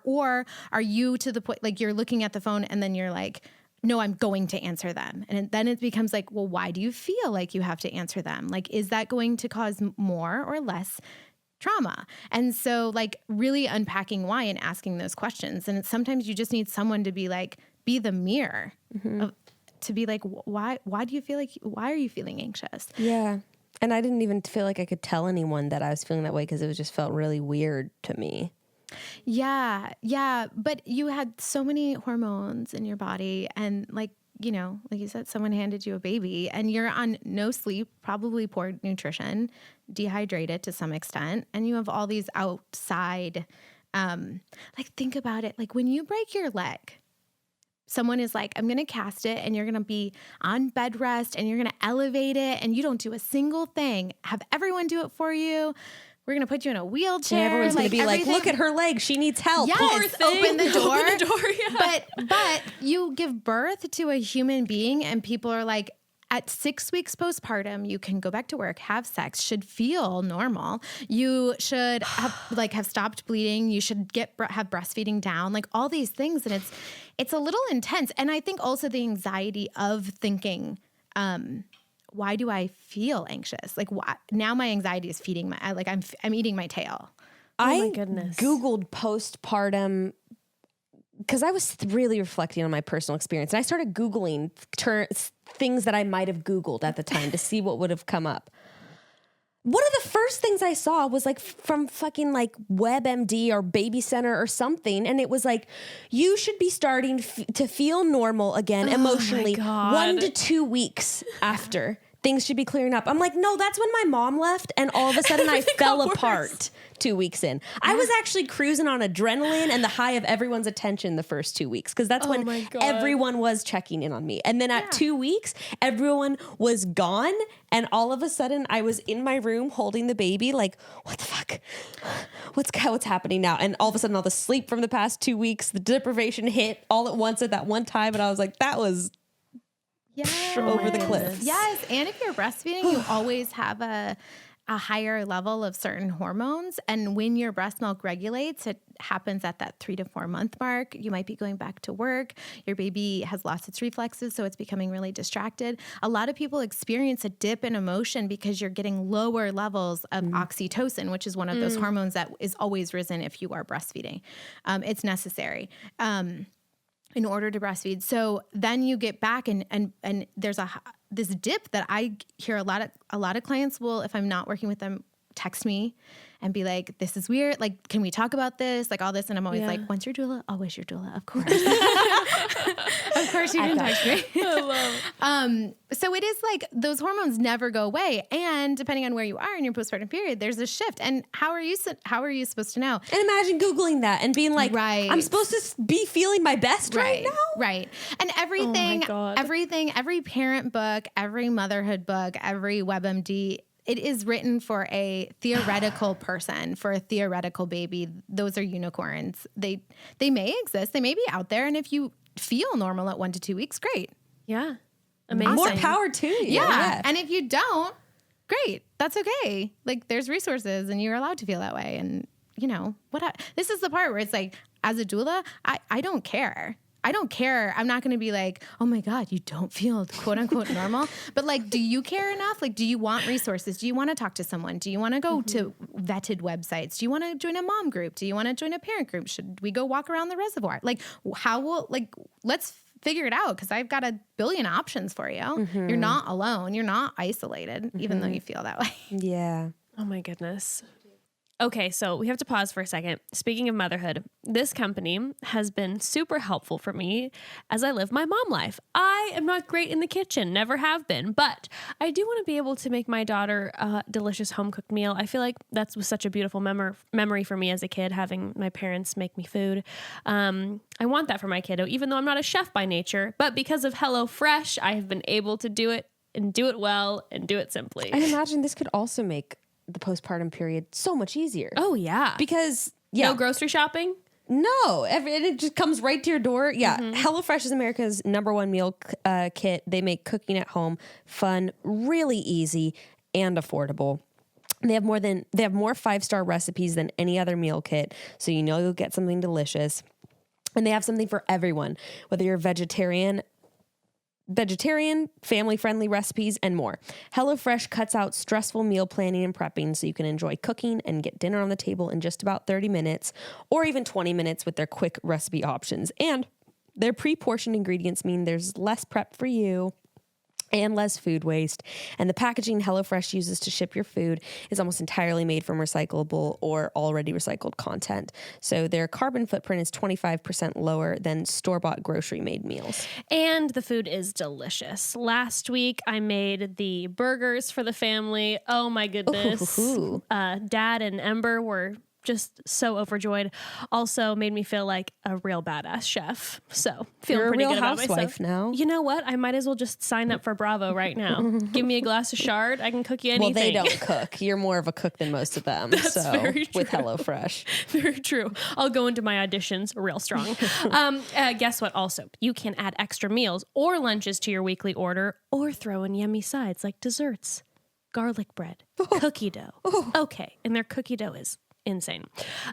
or are you to the point, like you're looking at the phone and then you're like, no, I'm going to answer them. And then it becomes like, well, why do you feel like you have to answer them? Like, is that going to cause more or less trauma? And so like really unpacking why and asking those questions. And sometimes you just need someone to be like, be the mirror to be like, why do you feel like, why are you feeling anxious? Yeah. And I didn't even feel like I could tell anyone that I was feeling that way because it just felt really weird to me. Yeah. But you had so many hormones in your body and like you said, someone handed you a baby and you're on no sleep, probably poor nutrition, dehydrated to some extent. And you have all these outside, like think about it. Like when you break your leg, someone is like, I'm going to cast it and you're going to be on bed rest and you're going to elevate it and you don't do a single thing. Have everyone do it for you. We're going to put you in a wheelchair. And everyone's going to be like, look at her leg. She needs help. Yes, Poor thing. open the door. Open the door, yeah. But you give birth to a human being and people are like, at 6 weeks postpartum, you can go back to work, have sex, should feel normal. You should have stopped bleeding. You should have breastfeeding down, like all these things. And it's a little intense. And I think also the anxiety of thinking, why do I feel anxious? Like now my anxiety is feeding I'm eating my tail. Oh my goodness. Googled postpartum because I was really reflecting on my personal experience. And I started Googling things that I might have Googled at the time to see what would have come up. One of the first things I saw was like from fucking like WebMD or Baby Center or something. And it was like, you should be starting to feel normal again emotionally 1 to 2 weeks after. Things should be clearing up. I'm like, no, that's when my mom left. And all of a sudden I fell apart 2 weeks in. Yeah. I was actually cruising on adrenaline and the high of everyone's attention the first 2 weeks. Cause that's when everyone was checking in on me. And then at 2 weeks, everyone was gone. And all of a sudden I was in my room holding the baby. Like, what the fuck? What's happening now? And all of a sudden all the sleep from the past 2 weeks, the deprivation hit all at once at that one time. And I was like, that was over the cliff. Yes. And if you're breastfeeding, you always have a higher level of certain hormones. And when your breast milk regulates, it happens at that 3 to 4 month mark. You might be going back to work. Your baby has lost its reflexes, so it's becoming really distracted. A lot of people experience a dip in emotion because you're getting lower levels of oxytocin, which is one of those hormones that is always risen if you are breastfeeding. It's necessary. In order to breastfeed. So then you get back and there's this dip that I hear a lot of clients will, if I'm not working with them, text me and be like, this is weird. Like, can we talk about this? Like all this. And I'm always like, when's your doula? Always your doula. Of course. Of course you can text me. So it is like those hormones never go away. And depending on where you are in your postpartum period, there's a shift. And how are you supposed to know? And imagine Googling that and being like, I'm supposed to be feeling my best right now? Right. And everything, every parent book, every motherhood book, every WebMD, it is written for a theoretical person, for a theoretical baby. Those are unicorns. They may exist. They may be out there. And if you feel normal at 1 to 2 weeks, great. Yeah. Amazing. More power to you. Yeah. And if you don't, great. That's okay. Like there's resources and you're allowed to feel that way. And this is the part where it's like, as a doula, I don't care. I don't care. I'm not going to be like, oh my God, you don't feel quote unquote normal. But like, do you care enough? Like, do you want resources? Do you want to talk to someone? Do you want to go to vetted websites? Do you want to join a mom group? Do you want to join a parent group? Should we go walk around the reservoir? Like let's figure it out. Cause I've got a billion options for you. You're not alone. You're not isolated, even though you feel that way. Yeah. Oh my goodness. Okay, so we have to pause for a second. Speaking of motherhood, this company has been super helpful for me as I live my mom life. I am not great in the kitchen, never have been, but I do want to be able to make my daughter a delicious home-cooked meal. I feel like that was such a beautiful memory for me as a kid, having my parents make me food. I want that for my kiddo, even though I'm not a chef by nature, but because of HelloFresh, I have been able to do it and do it well and do it simply. I imagine this could also make the postpartum period so much easier. Oh yeah. Because no grocery shopping? No, it just comes right to your door. Yeah. HelloFresh is America's #1 meal kit. They make cooking at home fun, really easy and affordable. They have more 5-star recipes than any other meal kit, so you know you'll get something delicious. And they have something for everyone, whether you're vegetarian, family-friendly recipes, and more. HelloFresh cuts out stressful meal planning and prepping so you can enjoy cooking and get dinner on the table in just about 30 minutes or even 20 minutes with their quick recipe options. And their pre-portioned ingredients mean there's less prep for you and less food waste. And the packaging HelloFresh uses to ship your food is almost entirely made from recyclable or already recycled content. So their carbon footprint is 25% lower than store-bought grocery-made meals. And the food is delicious. Last week, I made the burgers for the family. Oh my goodness. Dad and Ember were just so overjoyed. Also made me feel like a real badass chef. So feeling pretty good about myself now. You know what? I might as well just sign up for Bravo right now. Give me a glass of Chard. I can cook you anything. Well, they don't cook. You're more of a cook than most of them. That's so very true. With HelloFresh. Very true. I'll go into my auditions real strong. Guess what? Also, you can add extra meals or lunches to your weekly order or throw in yummy sides like desserts, garlic bread, cookie dough. Okay. And their cookie dough is insane.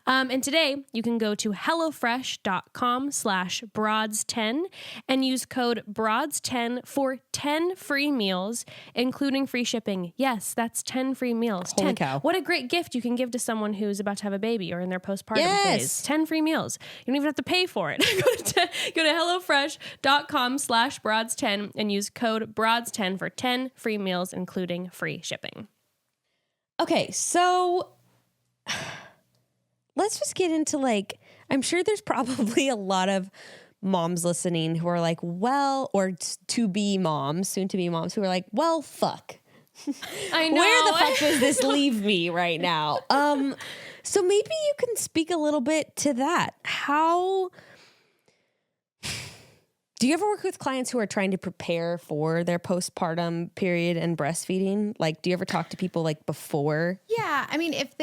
And today you can go to hellofresh.com/broads10 and use code broads10 for 10 free meals, including free shipping. Yes, that's 10 free meals. Holy 10. cow. What a great gift you can give to someone who's about to have a baby or in their postpartum phase. 10 free meals. You don't even have to pay for it. Go to hellofresh.com/broads10 and use code broads10 for 10 free meals, including free shipping. Okay, so let's just get into I'm sure there's probably a lot of moms listening who are like, well, or to-be moms, soon-to-be moms who are like, well, fuck. I know. Where the fuck does this leave me right now? So maybe you can speak a little bit to that. How do you ever work with clients who are trying to prepare for their postpartum period and breastfeeding? Do you ever talk to people before? Yeah. I mean, if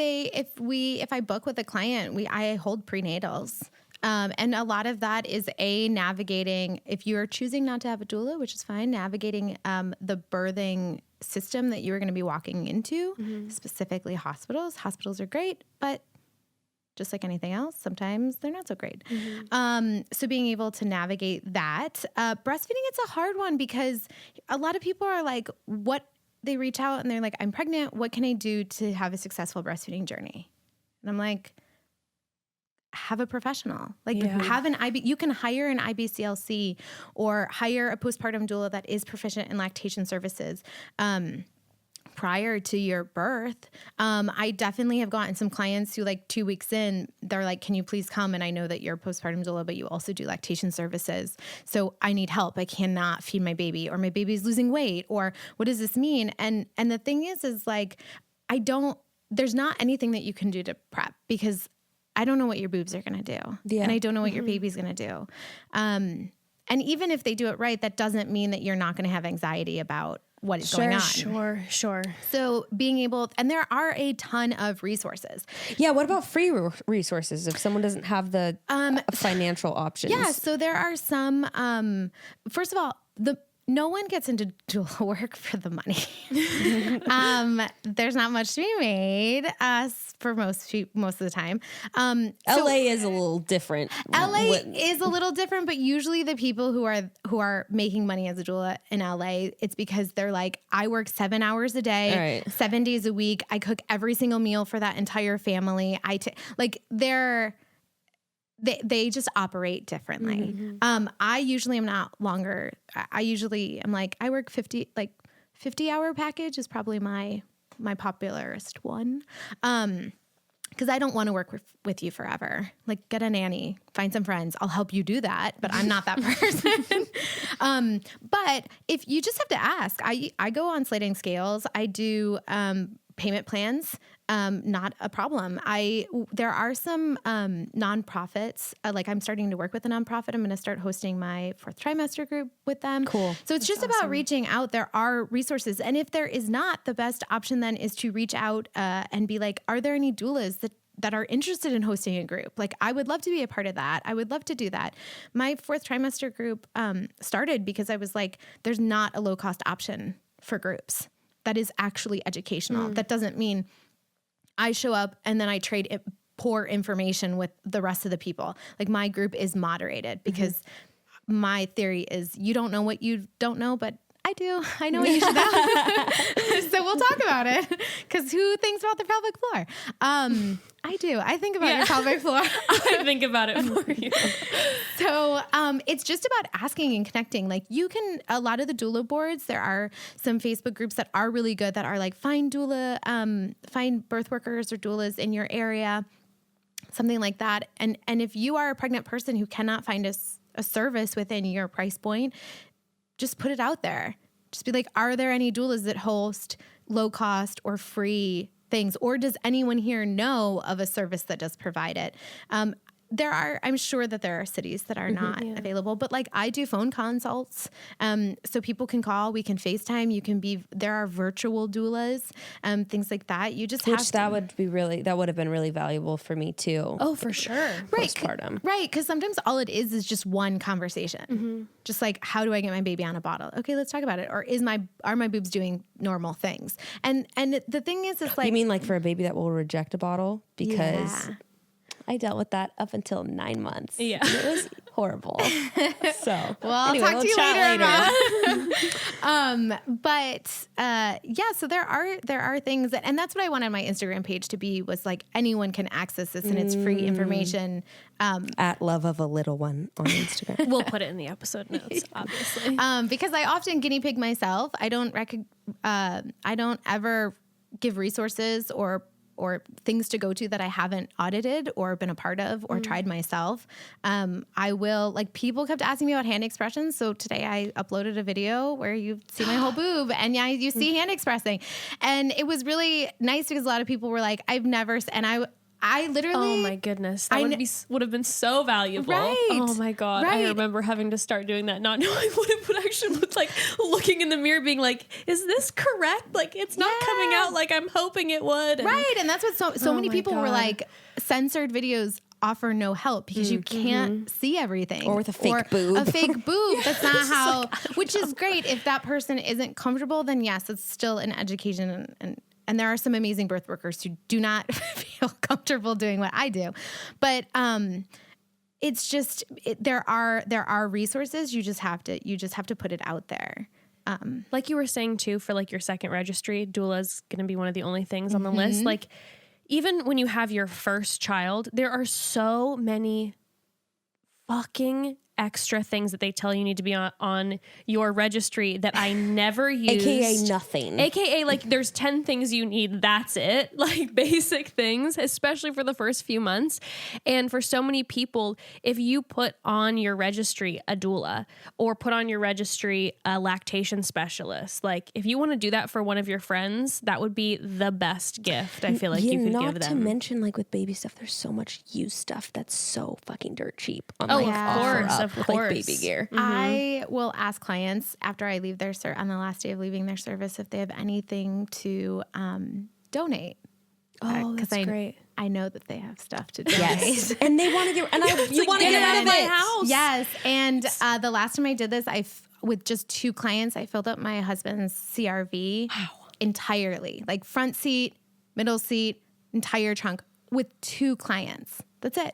I book with a client, I hold prenatals. And a lot of that is navigating, if you are choosing not to have a doula, which is fine, navigating the birthing system that you're going to be walking into, specifically hospitals. Hospitals are great, but just like anything else, sometimes they're not so great. So being able to navigate that. Breastfeeding, it's a hard one because a lot of people are like, they reach out and they're like, I'm pregnant. What can I do to have a successful breastfeeding journey? And I'm like, have a professional. Have you can hire an IBCLC or hire a postpartum doula that is proficient in lactation services. Prior to your birth, I definitely have gotten some clients who 2 weeks in, they're like, can you please come? And I know that you're a postpartum doula, but you also do lactation services. So I need help. I cannot feed my baby, or my baby's losing weight, or what does this mean? And the thing is there's not anything that you can do to prep because I don't know what your boobs are going to do. Yeah. And I don't know what your baby's going to do. And even if they do it right, that doesn't mean that you're not going to have anxiety about what is going on. Sure. So being able, and there are a ton of resources. Yeah. What about free resources if someone doesn't have the financial options? Yeah. So there are some, first of all, no one gets into doula work for the money. There's not much to be made for most of the time. LA is a little different. LA is a little different, but usually the people who are making money as a doula in LA, it's because they're like, I work 7 hours a day, 7 days a week. I cook every single meal for that entire family. They just operate differently. I usually am not longer. I'm like, I work 50 hour package is probably my popularist one. Because I don't want to work with you forever. Get a nanny, find some friends. I'll help you do that, but I'm not that person. But if you just have to ask, I go on sliding scales. I do payment plans. Not a problem. There are some nonprofits. I'm starting to work with a nonprofit. I'm going to start hosting my 4th trimester group with them. Cool. So it's just about reaching out. There are resources, and if there is not, the best option then is to reach out and be like, are there any doulas that are interested in hosting a group? I would love to be a part of that. I would love to do that. My 4th trimester group started because I was like, there's not a low cost option for groups that is actually educational. That doesn't mean I show up and then I trade poor information with the rest of the people. Like my group is moderated because my theory is you don't know what you don't know, but I do. I know what you should know. So we'll talk about it because who thinks about the pelvic floor? I do. I think about your pelvic floor. I think about it for you. So it's just about asking and connecting. Like a lot of the doula boards, there are some Facebook groups that are really good that are like find doula, find birth workers or doulas in your area, something like that. And if you are a pregnant person who cannot find a service within your price point, just put it out there. Just be like, are there any doulas that host low cost or free things? Or does anyone here know of a service that does provide it? I'm sure that there are cities that are not available, but like I do phone consults. So people can call, we can FaceTime, there are virtual doulas, things like that. You just have to. That would have been really valuable for me too. Oh, for sure. Postpartum. Right. Cause sometimes all it is just one conversation. Just like, how do I get my baby on a bottle? Okay, let's talk about it. Or are my boobs doing normal things? And the thing is like, you mean like for a baby that will reject a bottle? Because I dealt with that up until 9 months. Yeah. And it was horrible. So, well, anyway, I'll talk to you later. So there are things and that's what I wanted my Instagram page to be, was like anyone can access this and it's free information. At Love of a Little One on Instagram. We'll put it in the episode notes, obviously. Because I often guinea pig myself. I don't ever give resources or things to go to that I haven't audited or been a part of or tried myself. I will, like, people kept asking me about hand expressions. So today I uploaded a video where you see my whole boob and you see hand expressing. And it was really nice because a lot of people were like, I've never, and I literally. Oh my goodness. That would have been so valuable. Right. Oh my God. Right. I remember having to start doing that, not knowing what it would actually look like, looking in the mirror being like, is this correct? Like, it's not coming out like I'm hoping it would. And right. And that's what so many people were like, censored videos offer no help because you can't see everything. Or with a fake boob. A fake boob. That's not how, which is great. If that person isn't comfortable, then yes, it's still an education and there are some amazing birth workers who do not feel comfortable doing what I do. But it's just there are resources. You just have to put it out there. Like you were saying too, for like your second registry, doula is going to be one of the only things on the list. Like even when you have your first child, there are so many fucking extra things that they tell you need to be on your registry that I never used. AKA nothing. AKA like there's 10 things you need. That's it. Like basic things, especially for the first few months. And for so many people, if you put on your registry a doula or put on your registry a lactation specialist, like if you want to do that for one of your friends, that would be the best gift I feel like you could give them. Not to mention like with baby stuff, there's so much used stuff that's so fucking dirt cheap. Of course. With like baby gear. I will ask clients after I leave on the last day of leaving their service if they have anything to donate. Oh, that's great. I know that they have stuff to donate. Yes. And they want to get, you want to get out of my house. Yes. And the last time I did this, with just 2 clients, I filled up my husband's CRV entirely, like front seat, middle seat, entire trunk with 2 clients. That's it.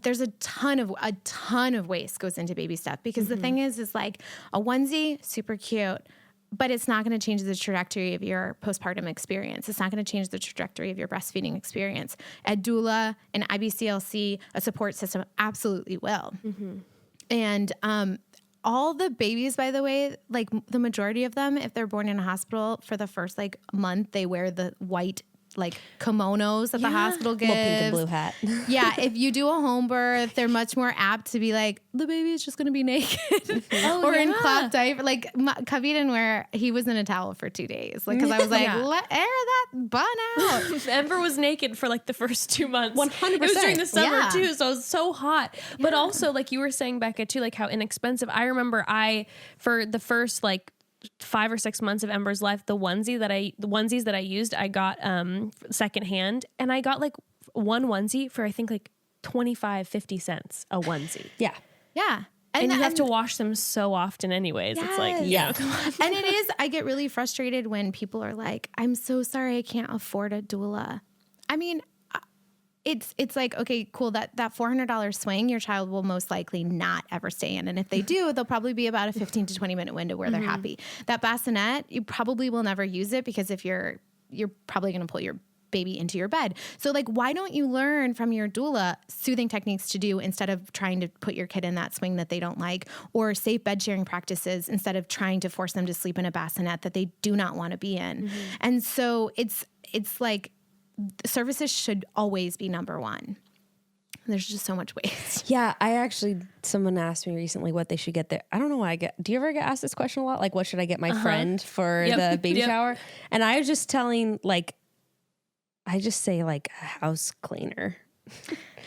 There's a ton of waste goes into baby stuff because the thing is like a onesie, super cute, but it's not going to change the trajectory of your postpartum experience. It's not going to change the trajectory of your breastfeeding experience. A doula, an IBCLC, a support system absolutely will. And all the babies, by the way, like the majority of them, if they're born in a hospital for the first like month, they wear the white like kimonos that the hospital gives. Little pink and blue hat. Yeah, if you do a home birth, they're much more apt to be like, the baby is just going to be naked or in cloth diaper. Like Kavit didn't wear, he was in a towel for 2 days. Like, cause I was like, let air that bun out. Ember was naked for like the first 2 months. 100%. It was during the summer too, so it was so hot. But also like you were saying, Becca, too, like how inexpensive. I remember for the first like 5 or 6 months of Ember's life, the onesies that I used, I got secondhand, and I got like one onesie for I think like 25-50 cents a onesie. Yeah. And you have to wash them so often anyways. It's like, Yeah. come on. And it is, I get really frustrated when people are like, I'm so sorry I can't afford a doula. I mean, it's like, okay, cool. That $400 swing, your child will most likely not ever stay in. And if they do, they'll probably be about a 15 to 20 minute window where they're happy. That bassinet, you probably will never use it because if you're probably going to pull your baby into your bed. So like, why don't you learn from your doula soothing techniques to do instead of trying to put your kid in that swing that they don't like, or safe bed sharing practices instead of trying to force them to sleep in a bassinet that they do not want to be in. And so it's like services should always be number one. There's just so much waste. Yeah, someone asked me recently what they should get there. I don't know why do you ever get asked this question a lot? Like, what should I get my friend for the baby shower? And I was just telling, like, I just say like a house cleaner.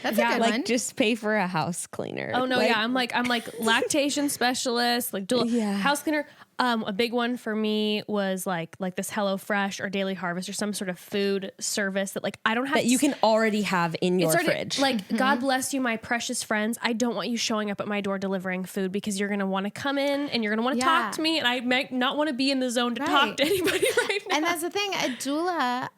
That's a good like one. just pay for a house cleaner. Oh no, I'm like lactation specialist, like doula, house cleaner. A big one for me was like this HelloFresh or Daily Harvest or some sort of food service that like I don't have that you can already have in your fridge. Like, God bless you, my precious friends. I don't want you showing up at my door delivering food because you're going to want to come in and you're going to want to talk to me, and I might not want to be in the zone to talk to anybody right now. And that's the thing, a doula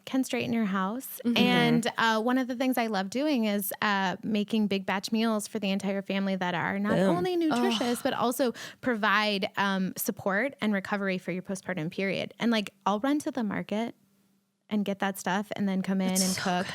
can straighten your house. And one of the things I love doing is making big batch meals for the entire family that are not only nutritious, but also provide support and recovery for your postpartum period. And like, I'll run to the market and get that stuff and then come in and cook.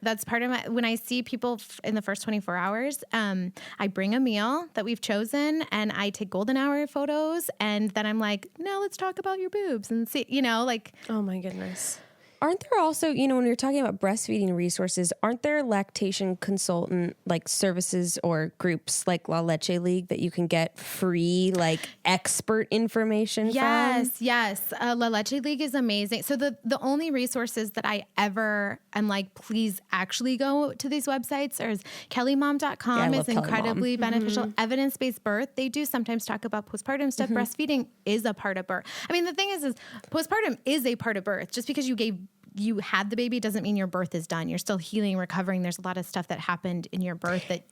That's part of when I see people in the first 24 hours, I bring a meal that we've chosen and I take golden hour photos. And then I'm like, now let's talk about your boobs and see, like, oh my goodness. Aren't there also, when you're talking about breastfeeding resources, aren't there lactation consultant like services or groups like Leche League that you can get free, like expert information from? Yes. Leche League is amazing. So the only resources that I ever am like, please actually go to these websites is kellymom.com is incredibly beneficial. Evidence-based birth. They do sometimes talk about postpartum stuff. Breastfeeding is a part of birth. I mean, the thing is postpartum is a part of birth. Just because you had the baby doesn't mean your birth is done. You're still healing, recovering. There's a lot of stuff that happened in your birth that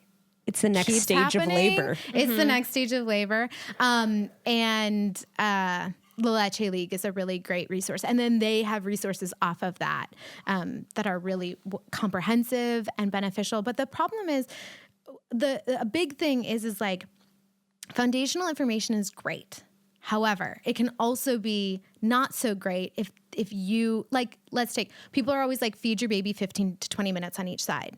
it's the next stage of labor. It's the next stage of labor. And the Leche League is a really great resource. And then they have resources off of that that are really comprehensive and beneficial. But the problem is a big thing is like foundational information is great. However, it can also be not so great if you, like, people are always like, feed your baby 15 to 20 minutes on each side.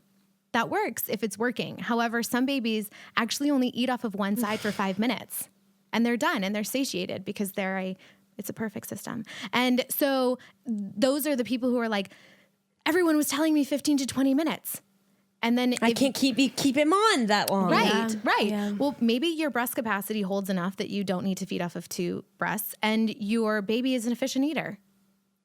That works if it's working. However, some babies actually only eat off of one side for 5 minutes and they're done and they're satiated because it's a perfect system. And so those are the people who are like, everyone was telling me 15 to 20 minutes. And then I can't keep him on that long. Right. Yeah. Well, maybe your breast capacity holds enough that you don't need to feed off of 2 breasts and your baby is an efficient eater.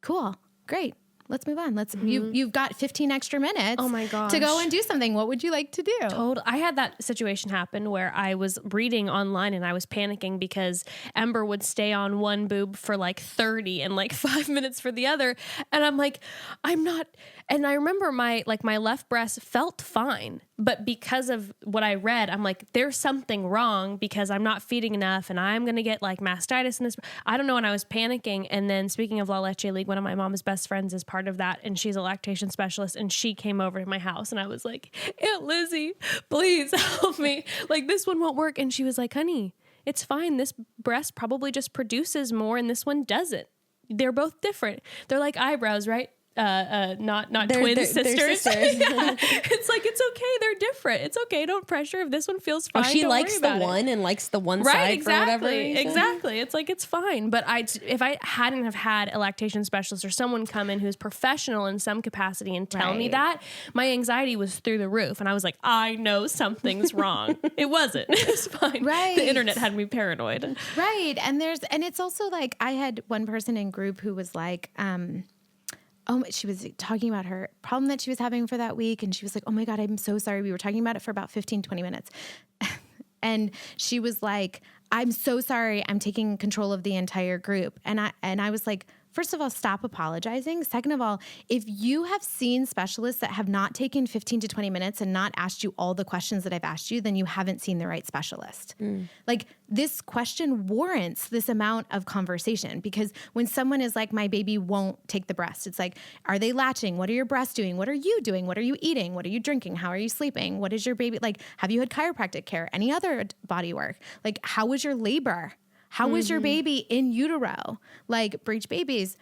Cool. Great. Let's move on. You've got 15 extra minutes to go and do something. What would you like to do? I had that situation happen where I was reading online and I was panicking because Ember would stay on one boob for like 30 and like 5 minutes for the other. And I'm like, I'm not. And I remember my left breast felt fine, but because of what I read, I'm like, there's something wrong because I'm not feeding enough and I'm going to get like mastitis in this. I don't know. And I was panicking. And then speaking of La Leche League, one of my mom's best friends is part of that. And she's a lactation specialist. And she came over to my house and I was like, Aunt Lizzie, please help me. Like, this one won't work. And she was like, honey, it's fine. This breast probably just produces more and this one doesn't. They're both different. They're like eyebrows, right? Not twin sisters. Yeah. It's like, it's okay. They're different. It's okay. Don't pressure. If this one feels fine, she likes the one and likes the one side for whatever reason. Exactly. It's like, it's fine. But if I hadn't have had a lactation specialist or someone come in who's professional in some capacity and tell me that, my anxiety was through the roof. And I was like, I know something's wrong. It wasn't. It's fine. Right. The internet had me paranoid. Right. And it's also like, I had one person in group who was like, she was talking about her problem that she was having for that week. And she was like, oh my God, I'm so sorry. We were talking about it for about 15, 20 minutes. And she was like, I'm so sorry. I'm taking control of the entire group. And I was like, first of all, stop apologizing. Second of all, if you have seen specialists that have not taken 15 to 20 minutes and not asked you all the questions that I've asked you, then you haven't seen the right specialist. Like, this question warrants this amount of conversation, because when someone is like, my baby won't take the breast, it's like, are they latching? What are your breasts doing? What are you doing? What are you eating? What are you drinking? How are you sleeping? What is your baby like? Have you had chiropractic care? Any other body work? Like, how was your labor? How was your baby in utero? Like, breech babies,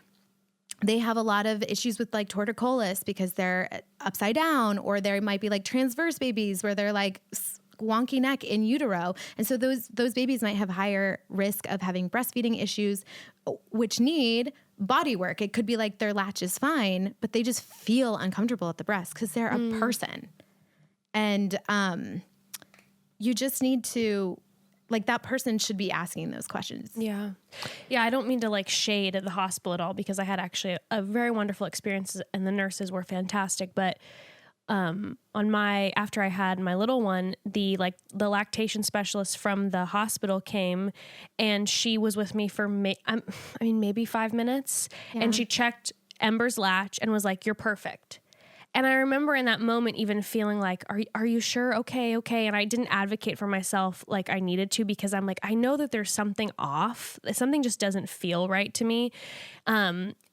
they have a lot of issues with like torticollis because they're upside down, or there might be like transverse babies where they're like wonky neck in utero. And so those babies might have higher risk of having breastfeeding issues, which need body work. It could be like their latch is fine, but they just feel uncomfortable at the breast because they're a person. And you just need to, like, that person should be asking those questions. Yeah. Yeah. I don't mean to like shade at the hospital at all, because I had actually a very wonderful experience and the nurses were fantastic. But after I had my little one, the lactation specialist from the hospital came, and she was with me for maybe 5 minutes, and she checked Ember's latch and was like, "You're perfect." And I remember in that moment even feeling like, are you sure? Okay. And I didn't advocate for myself like I needed to, because I'm like, I know that there's something off. Something just doesn't feel right to me.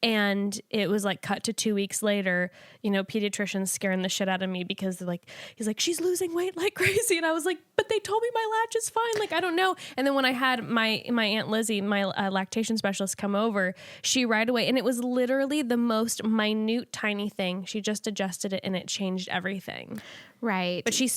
And it was like cut to 2 weeks later, pediatricians scaring the shit out of me because he's like, she's losing weight like crazy. And I was like, but they told me my latch is fine. Like, I don't know. And then when I had my Aunt Lizzie, my lactation specialist, come over, she right away, and it was literally the most minute, tiny thing. She just adjusted it and it changed everything. Right. But she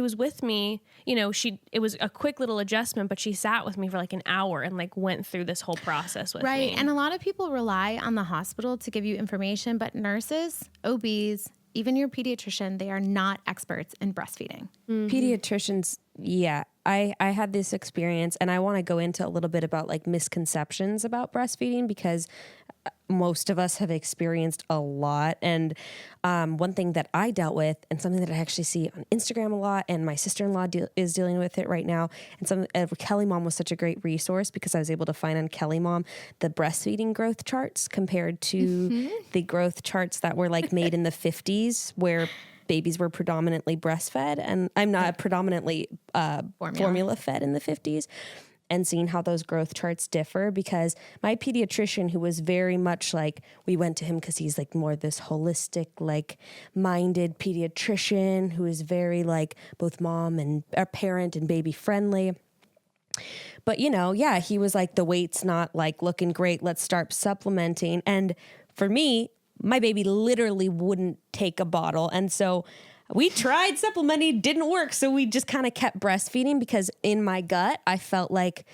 was with me, it was a quick little adjustment, but she sat with me for like an hour and like went through this whole process with me. Right. And a lot of people rely on the hospital to give you information, but nurses, OBs, even your pediatrician, they are not experts in breastfeeding. Pediatricians, yeah. I had this experience, and I want to go into a little bit about like misconceptions about breastfeeding, because most of us have experienced a lot. And one thing that I dealt with, and something that I actually see on Instagram a lot, and my sister-in-law is dealing with it right now. And Kelly Mom was such a great resource, because I was able to find on Kelly Mom the breastfeeding growth charts compared to the growth charts that were like made in the 50s, where babies were predominantly breastfed, and I'm not predominantly formula fed in the 50s, and seeing how those growth charts differ. Because my pediatrician, who was very much like, we went to him because he's like more this holistic, like minded pediatrician who is very like both mom and parent and baby friendly. But he was like, the weight's not like looking great, let's start supplementing. And for me, my baby literally wouldn't take a bottle. And so we tried supplementing, didn't work. So we just kind of kept breastfeeding, because in my gut, I felt like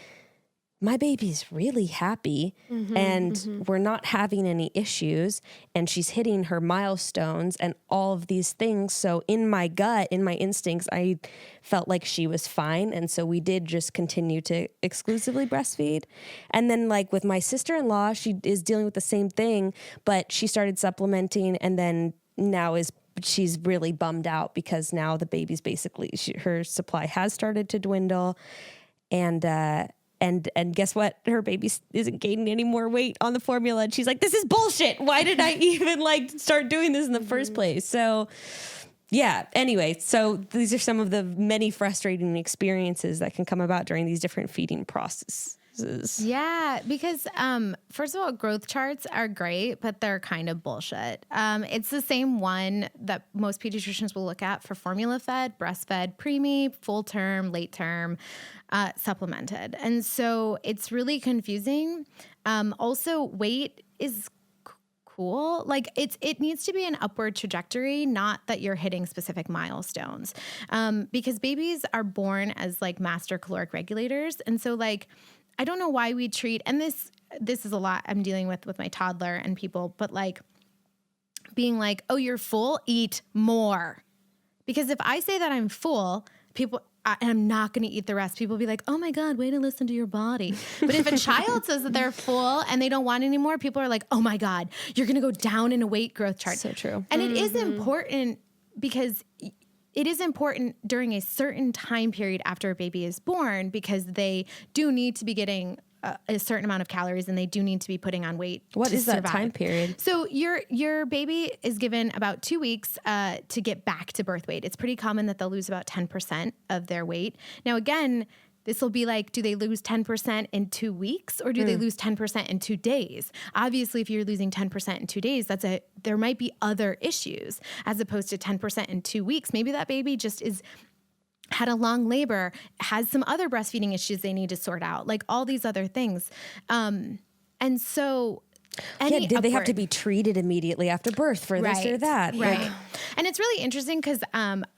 my baby's really happy and we're not having any issues, and she's hitting her milestones and all of these things. So in my gut, in my instincts, I felt like she was fine. And so we did just continue to exclusively breastfeed. And then like with my sister-in-law, she is dealing with the same thing, but she started supplementing, and then now she's really bummed out because now the baby's basically, her supply has started to dwindle. And guess what? Her baby isn't gaining any more weight on the formula. And she's like, this is bullshit. Why did I even like start doing this in the first place? So yeah, anyway, so these are some of the many frustrating experiences that can come about during these different feeding processes. Yeah, because first of all, growth charts are great, but they're kind of bullshit. It's the same one that most pediatricians will look at for formula fed, breastfed, preemie, full term, late term, supplemented. And so it's really confusing. Also, weight is cool. Like it needs to be an upward trajectory, not that you're hitting specific milestones. Because babies are born as like master caloric regulators. And so like, I don't know why we treat, and this is a lot I'm dealing with my toddler and people, but like being like, oh, you're full, eat more. Because if I say that I'm full, and I'm not going to eat the rest, people will be like, oh my God, way to listen to your body. But if a child says that they're full and they don't want any more, people are like, oh my God, you're going to go down in a weight growth chart. So true. And it is important, because it is important during a certain time period after a baby is born, because they do need to be getting a certain amount of calories, and they do need to be putting on weight. What is that survive. time period? So your baby is given about 2 weeks to get back to birth weight. It's pretty common that they'll lose about 10% of their weight. Now, again, this will be like, do they lose 10% in 2 weeks or do they lose 10% in 2 days? Obviously, if you're losing 10% in 2 days, there might be other issues as opposed to 10% in 2 weeks. Maybe that baby just had a long labor, has some other breastfeeding issues they need to sort out, like all these other things. And so did they have to be treated immediately after birth for this or that? Right. And it's really interesting because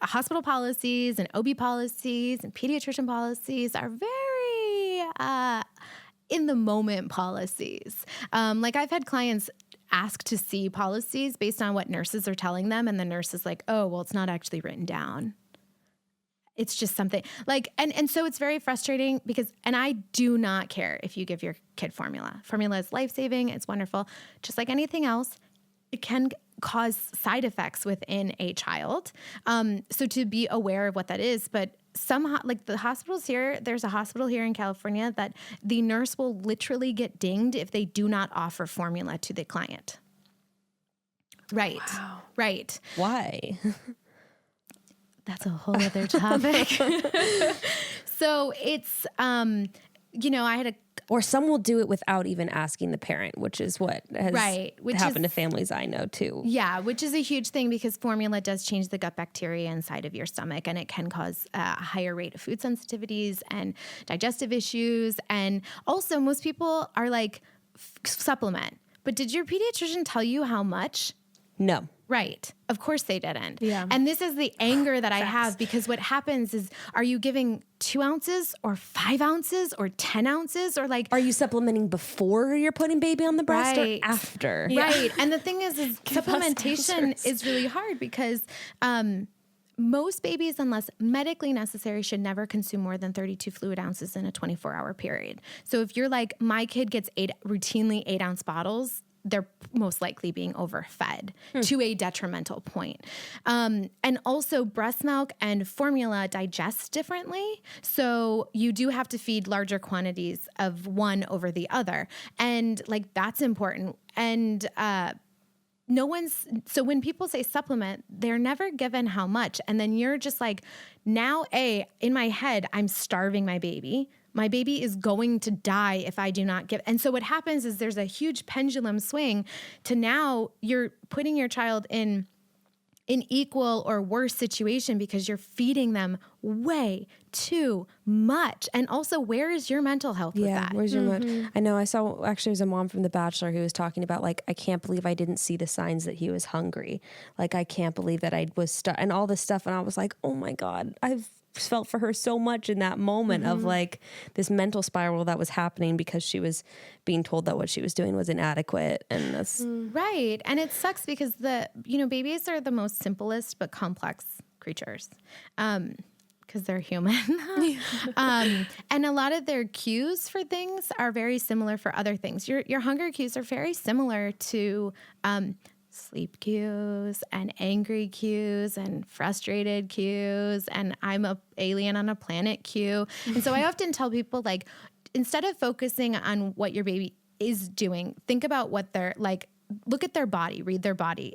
hospital policies and OB policies and pediatrician policies are very in the moment policies. Like I've had clients ask to see policies based on what nurses are telling them. And the nurse is like, oh, well, it's not actually written down. It's just something like, and so it's very frustrating because, and I do not care if you give your kid formula. Formula is life-saving. It's wonderful. Just like anything else, it can cause side effects within a child. So to be aware of what that is, but somehow, like the hospitals here, there's a hospital here in California that the nurse will literally get dinged if they do not offer formula to the client. Right. Wow. Right. Why? That's a whole other topic. So it's, I had or some will do it without even asking the parent, which is what has happened to families I know too. Yeah, which is a huge thing because formula does change the gut bacteria inside of your stomach, and it can cause a higher rate of food sensitivities and digestive issues. And also most people are like, supplement. But did your pediatrician tell you how much? No. Right. Of course they didn't. Yeah. And this is the anger that I have because what happens is, are you giving 2 ounces or 5 ounces or 10 ounces or like, are you supplementing before you're putting baby on the breast Right. or after? Yeah. Right. And the thing is supplementation is really hard because, most babies, unless medically necessary, should never consume more than 32 fluid ounces in a 24-hour period. So if you're like, my kid gets routinely 8-ounce bottles, they're most likely being overfed to a detrimental point. And also breast milk and formula digest differently. So you do have to feed larger quantities of one over the other. And like, that's important. And, so when people say supplement, they're never given how much. And then you're just like, now in my head, I'm starving my baby. My baby is going to die if I do not give. And so what happens is there's a huge pendulum swing to now you're putting your child in an equal or worse situation because you're feeding them way too much. And also, where is your mental health with that? Where's your I know I saw, actually, it was a mom from The Bachelor who was talking about like, I can't believe I didn't see the signs that he was hungry. Like, I can't believe that I was and all this stuff. And I was like, oh my God, I've felt for her so much in that moment of like this mental spiral that was happening because she was being told that what she was doing was inadequate. And that's right. And it sucks because babies are the most simplest but complex creatures. Because they're human. And a lot of their cues for things are very similar for other things. Your hunger cues are very similar to sleep cues and angry cues and frustrated cues and I'm a alien on a planet cue. And so I often tell people, like, instead of focusing on what your baby is doing, think about what they're like, look at their body, read their body.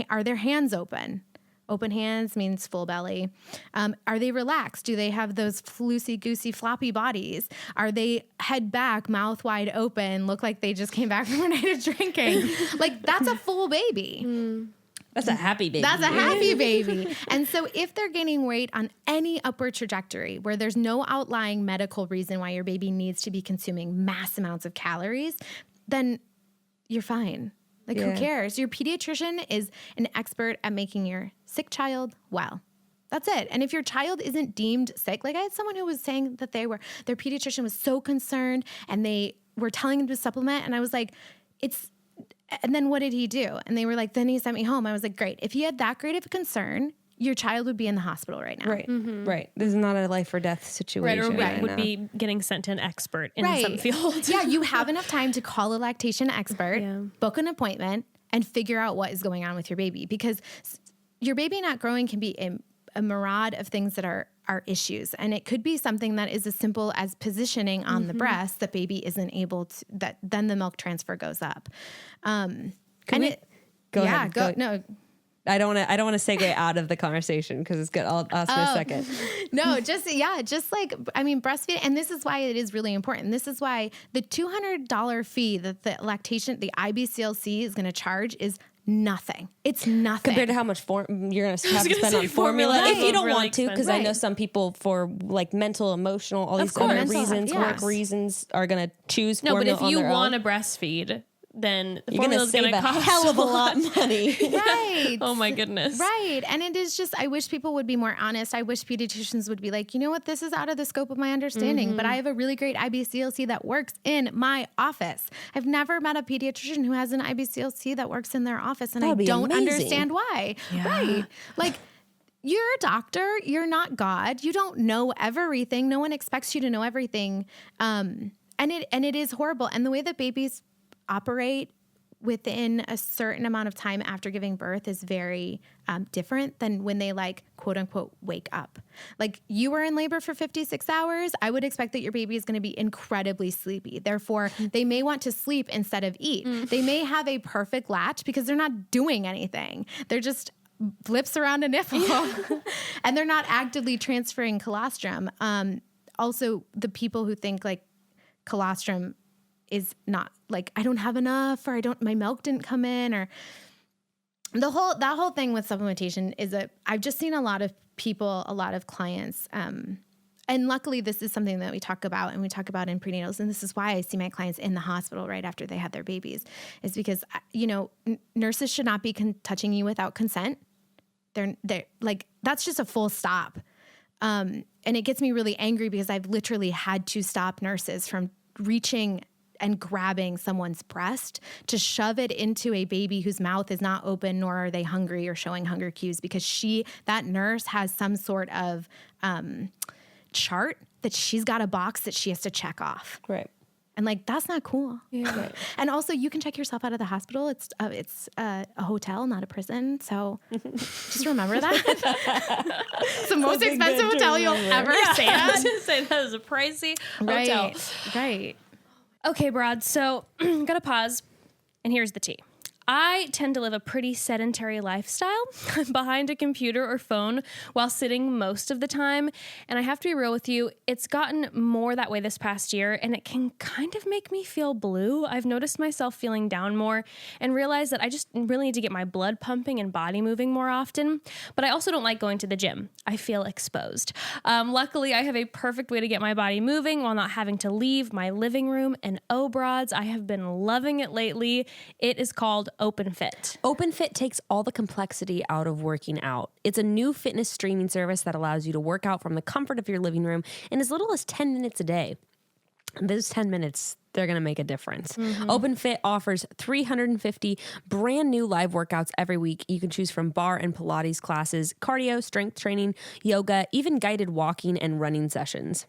Are their hands open? Open hands means full belly. Are they relaxed? Do they have those loosey-goosey floppy bodies? Are they head back, mouth wide open, look like they just came back from a night of drinking? Like, that's a full baby. That's a happy baby. That's a happy baby. And so if they're gaining weight on any upward trajectory where there's no outlying medical reason why your baby needs to be consuming mass amounts of calories, then you're fine. Like, who cares? Your pediatrician is an expert at making your sick child well. That's it. And if your child isn't deemed sick, like I had someone who was saying that their pediatrician was so concerned and they were telling him to supplement. And I was like, and then what did he do? And they were like, then he sent me home. I was like, great. If he had that great of a concern, your child would be in the hospital right now. Right. Right. This is not a life or death situation. Right. Would be getting sent to an expert in some field. Yeah. You have enough time to call a lactation expert, book an appointment, and figure out what is going on with your baby, because your baby not growing can be a myriad of things that are are issues. And it could be something that is as simple as positioning on the breast that baby isn't able to, that then the milk transfer goes up. Go ahead. No. I don't want to segue out of the conversation because it's good. I'll ask in a second. No, just like, I mean, breastfeeding, and this is why it is really important. This is why the $200 fee that the IBCLC is going to charge is nothing. It's nothing compared to how much you're going to have to spend on formula if you don't really want to, because I know some people for like mental, emotional, all these other reasons, work reasons, are going to choose formula. No, but if you want to breastfeed, then the you're going to save a hell of a lot of money. Right. Oh my goodness. Right. And it is just, I wish people would be more honest. I wish pediatricians would be like, you know what, this is out of the scope of my understanding, but I have a really great IBCLC that works in my office. I've never met a pediatrician who has an IBCLC that works in their office, and I don't understand why. Yeah. Right. Like, you're a doctor. You're not God. You don't know everything. No one expects you to know everything. And it is horrible. And the way that babies operate within a certain amount of time after giving birth is very different than when they like, quote unquote, wake up. Like, you were in labor for 56 hours. I would expect that your baby is going to be incredibly sleepy. Therefore, they may want to sleep instead of eat. They may have a perfect latch because they're not doing anything. They're just flips around a nipple and they're not actively transferring colostrum. Also, the people who think like colostrum is not like, I don't have enough, or my milk didn't come in, or that whole thing with supplementation is I've just seen a lot of people, a lot of clients, and luckily this is something that we talk about, and we talk about in prenatals. And this is why I see my clients in the hospital right after they had their babies, is because, nurses should not be touching you without consent. They're like, that's just a full stop. And it gets me really angry because I've literally had to stop nurses from reaching and grabbing someone's breast to shove it into a baby whose mouth is not open, nor are they hungry or showing hunger cues, because that nurse has some sort of chart that she's got a box that she has to check off. Right. And like, that's not cool. Yeah. Right. And also, you can check yourself out of the hospital. It's a hotel, not a prison. So just remember that. It's the most expensive hotel you'll ever stay at. I was going to say, that is a pricey hotel. Right. Okay, Brad, so I'm going to pause, and here's the tea. I tend to live a pretty sedentary lifestyle behind a computer or phone while sitting most of the time. And I have to be real with you, it's gotten more that way this past year, and it can kind of make me feel blue. I've noticed myself feeling down more and realized that I just really need to get my blood pumping and body moving more often. But I also don't like going to the gym. I feel exposed. Luckily, I have a perfect way to get my body moving while not having to leave my living room. And oh, broads, I have been loving it lately. It is called OpenFit. OpenFit takes all the complexity out of working out. It's a new fitness streaming service that allows you to work out from the comfort of your living room in as little as 10 minutes a day. And those 10 minutes, they're going to make a difference. OpenFit offers 350 brand new live workouts every week. You can choose from bar and Pilates classes, cardio, strength training, yoga, even guided walking and running sessions.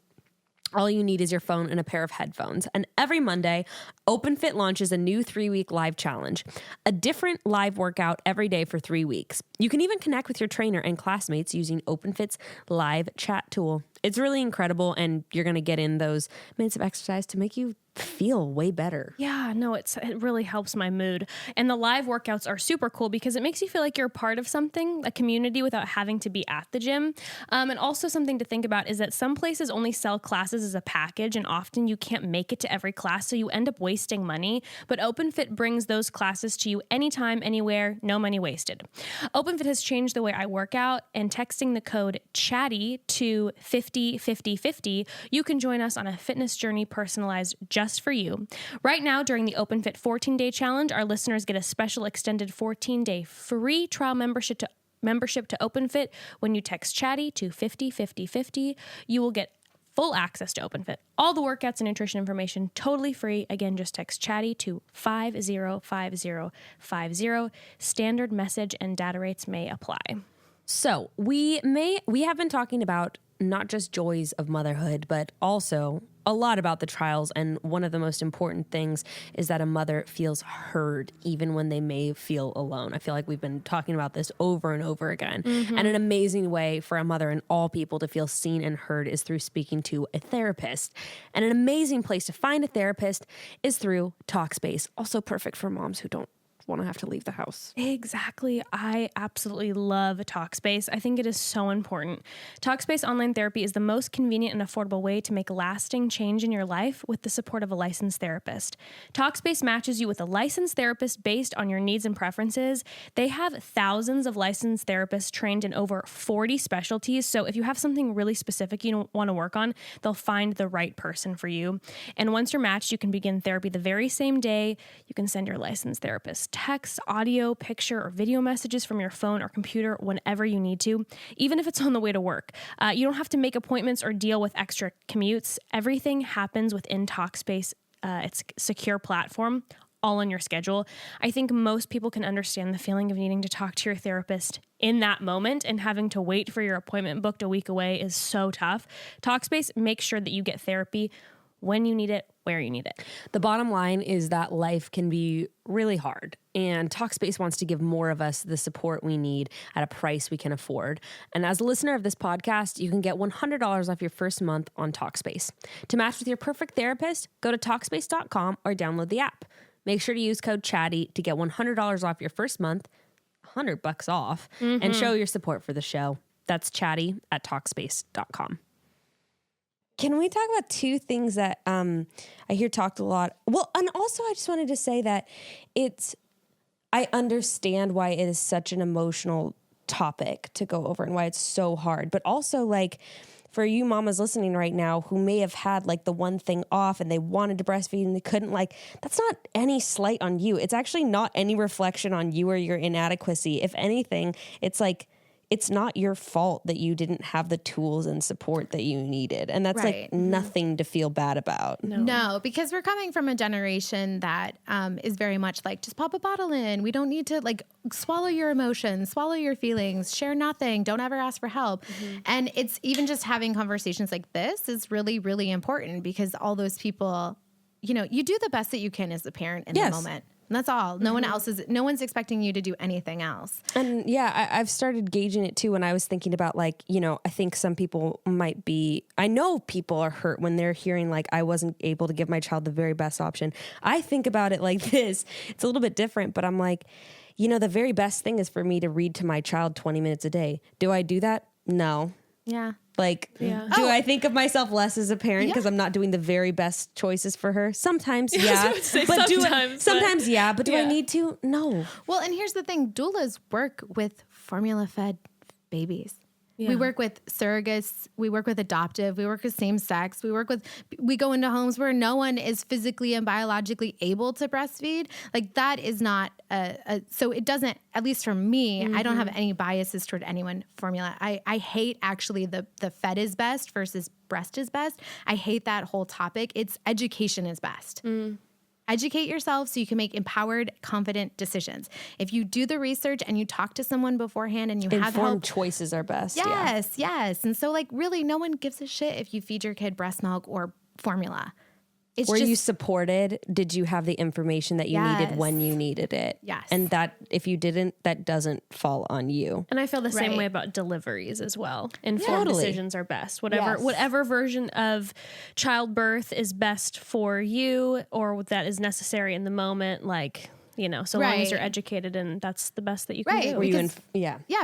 All you need is your phone and a pair of headphones. And every Monday, OpenFit launches a new 3-week live challenge, a different live workout every day for 3 weeks. You can even connect with your trainer and classmates using OpenFit's live chat tool. It's really incredible, and you're going to get in those minutes of exercise to make you feel way better. Yeah, no, it really helps my mood. And the live workouts are super cool because it makes you feel like you're a part of something, a community, without having to be at the gym. And also something to think about is that some places only sell classes as a package, and often you can't make it to every class, so you end up wasting money. But OpenFit brings those classes to you anytime, anywhere, no money wasted. OpenFit has changed the way I work out, and texting the code CHATTY to 505050, you can join us on a fitness journey personalized just for you. Right now, during the OpenFit 14-day challenge, our listeners get a special extended 14-day free trial membership to OpenFit. When you text CHATTY to 505050, you will get full access to OpenFit. All the workouts and nutrition information totally free. Again, just text CHATTY to 505050. Standard message and data rates may apply. So we have been talking about not just joys of motherhood, but also a lot about the trials, and one of the most important things is that a mother feels heard even when they may feel alone. I feel like we've been talking about this over and over again. And an amazing way for a mother and all people to feel seen and heard is through speaking to a therapist. And an amazing place to find a therapist is through TALKSPACE, also perfect for moms who don't want to have to leave the house. Exactly. I absolutely love TALKSPACE. I think it is so important. TALKSPACE online therapy is the most convenient and affordable way to make lasting change in your life with the support of a licensed therapist. TALKSPACE matches you with a licensed therapist based on your needs and preferences. They have thousands of licensed therapists trained in over 40 specialties. So if you have something really specific you want to work on, they'll find the right person for you. And once you're matched, you can begin therapy the very same day. You can send your licensed therapist text, audio, picture, or video messages from your phone or computer whenever you need to, even if it's on the way to work. You don't have to make appointments or deal with extra commutes. Everything happens within TALKSPACE. It's a secure platform, all on your schedule. I think most people can understand the feeling of needing to talk to your therapist in that moment, and having to wait for your appointment booked a week away is so tough. TALKSPACE makes sure that you get therapy when you need it, where you need it. The bottom line is that life can be really hard, and TALKSPACE wants to give more of us the support we need at a price we can afford. And as a listener of this podcast, you can get $100 off your first month on TALKSPACE. To match with your perfect therapist, go to TALKSPACE.com or download the app. Make sure to use code CHATTY to get $100 off your first month, $100 off, and show your support for the show. That's CHATTY at TALKSPACE.com. Can we talk about two things that I hear talked a lot? Well, and also I just wanted to say that I understand why it is such an emotional topic to go over and why it's so hard. But also, like, for you mamas listening right now who may have had like the one thing off and they wanted to breastfeed and they couldn't, like, that's not any slight on you. It's actually not any reflection on you or your inadequacy. If anything, it's like, it's not your fault that you didn't have the tools and support that you needed. And that's like nothing to feel bad about. No, because we're coming from a generation that is very much like, just pop a bottle in. We don't need to like swallow your emotions, swallow your feelings, share nothing. Don't ever ask for help. And it's even just having conversations like this is really, really important, because all those people, you know, you do the best that you can as a parent in the moment. And that's all. No one's expecting you to do anything else. And yeah, I've started gauging it too. When I was thinking about, like, you know, I think some people I know people are hurt when they're hearing like, I wasn't able to give my child the very best option. I think about it like this. It's a little bit different, but I'm like, you know, the very best thing is for me to read to my child 20 minutes a day. Do I do that? No. Yeah. Like, do I think of myself less as a parent because I'm not doing the very best choices for her? Sometimes, yeah. But sometimes, yeah. But do I need to? No. Well, and here's the thing. Doulas work with formula-fed babies. Yeah. We work with surrogates. We work with adoptive. We work with same sex. We go into homes where no one is physically and biologically able to breastfeed. Like, that is not so it doesn't, at least for me, I don't have any biases toward anyone formula. I hate actually the fed is best versus breast is best. I hate that whole topic. It's education is best. Educate yourself so you can make empowered, confident decisions. If you do the research and you talk to someone beforehand and you have informed choices are best. Yes. And so, like, really, no one gives a shit if you feed your kid breast milk or formula. Were you supported? Did you have the information that you needed when you needed it? Yes. And that if you didn't, that doesn't fall on you. And I feel the same way about deliveries as well. Informed decisions are best. Whatever version of childbirth is best for you or that is necessary in the moment, like, you know, so long as you're educated, and that's the best that you can do.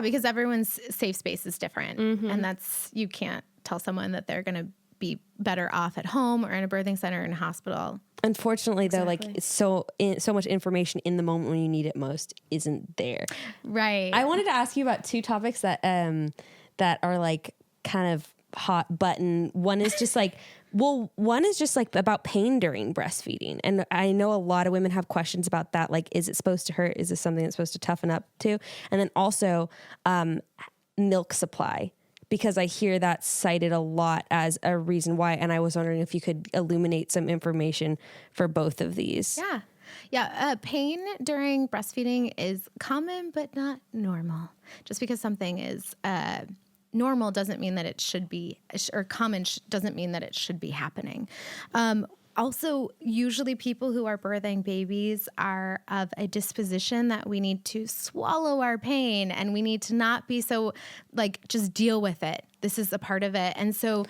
Because everyone's safe space is different. And you can't tell someone that they're going to be better off at home or in a birthing center or in a hospital. Unfortunately, though, like, so much information in the moment when you need it most isn't there. Right. I wanted to ask you about two topics that are like kind of hot button. One is just like, one is just like about pain during breastfeeding. And I know a lot of women have questions about that. Like, is it supposed to hurt? Is this something that's supposed to toughen up to? And then also milk supply, because I hear that cited a lot as a reason why. And I was wondering if you could illuminate some information for both of these. Yeah. Pain during breastfeeding is common, but not normal. Just because something is normal doesn't mean that it should be, or common doesn't mean that it should be happening. Also, usually people who are birthing babies are of a disposition that we need to swallow our pain and we need to not be so like, just deal with it. This is a part of it. And so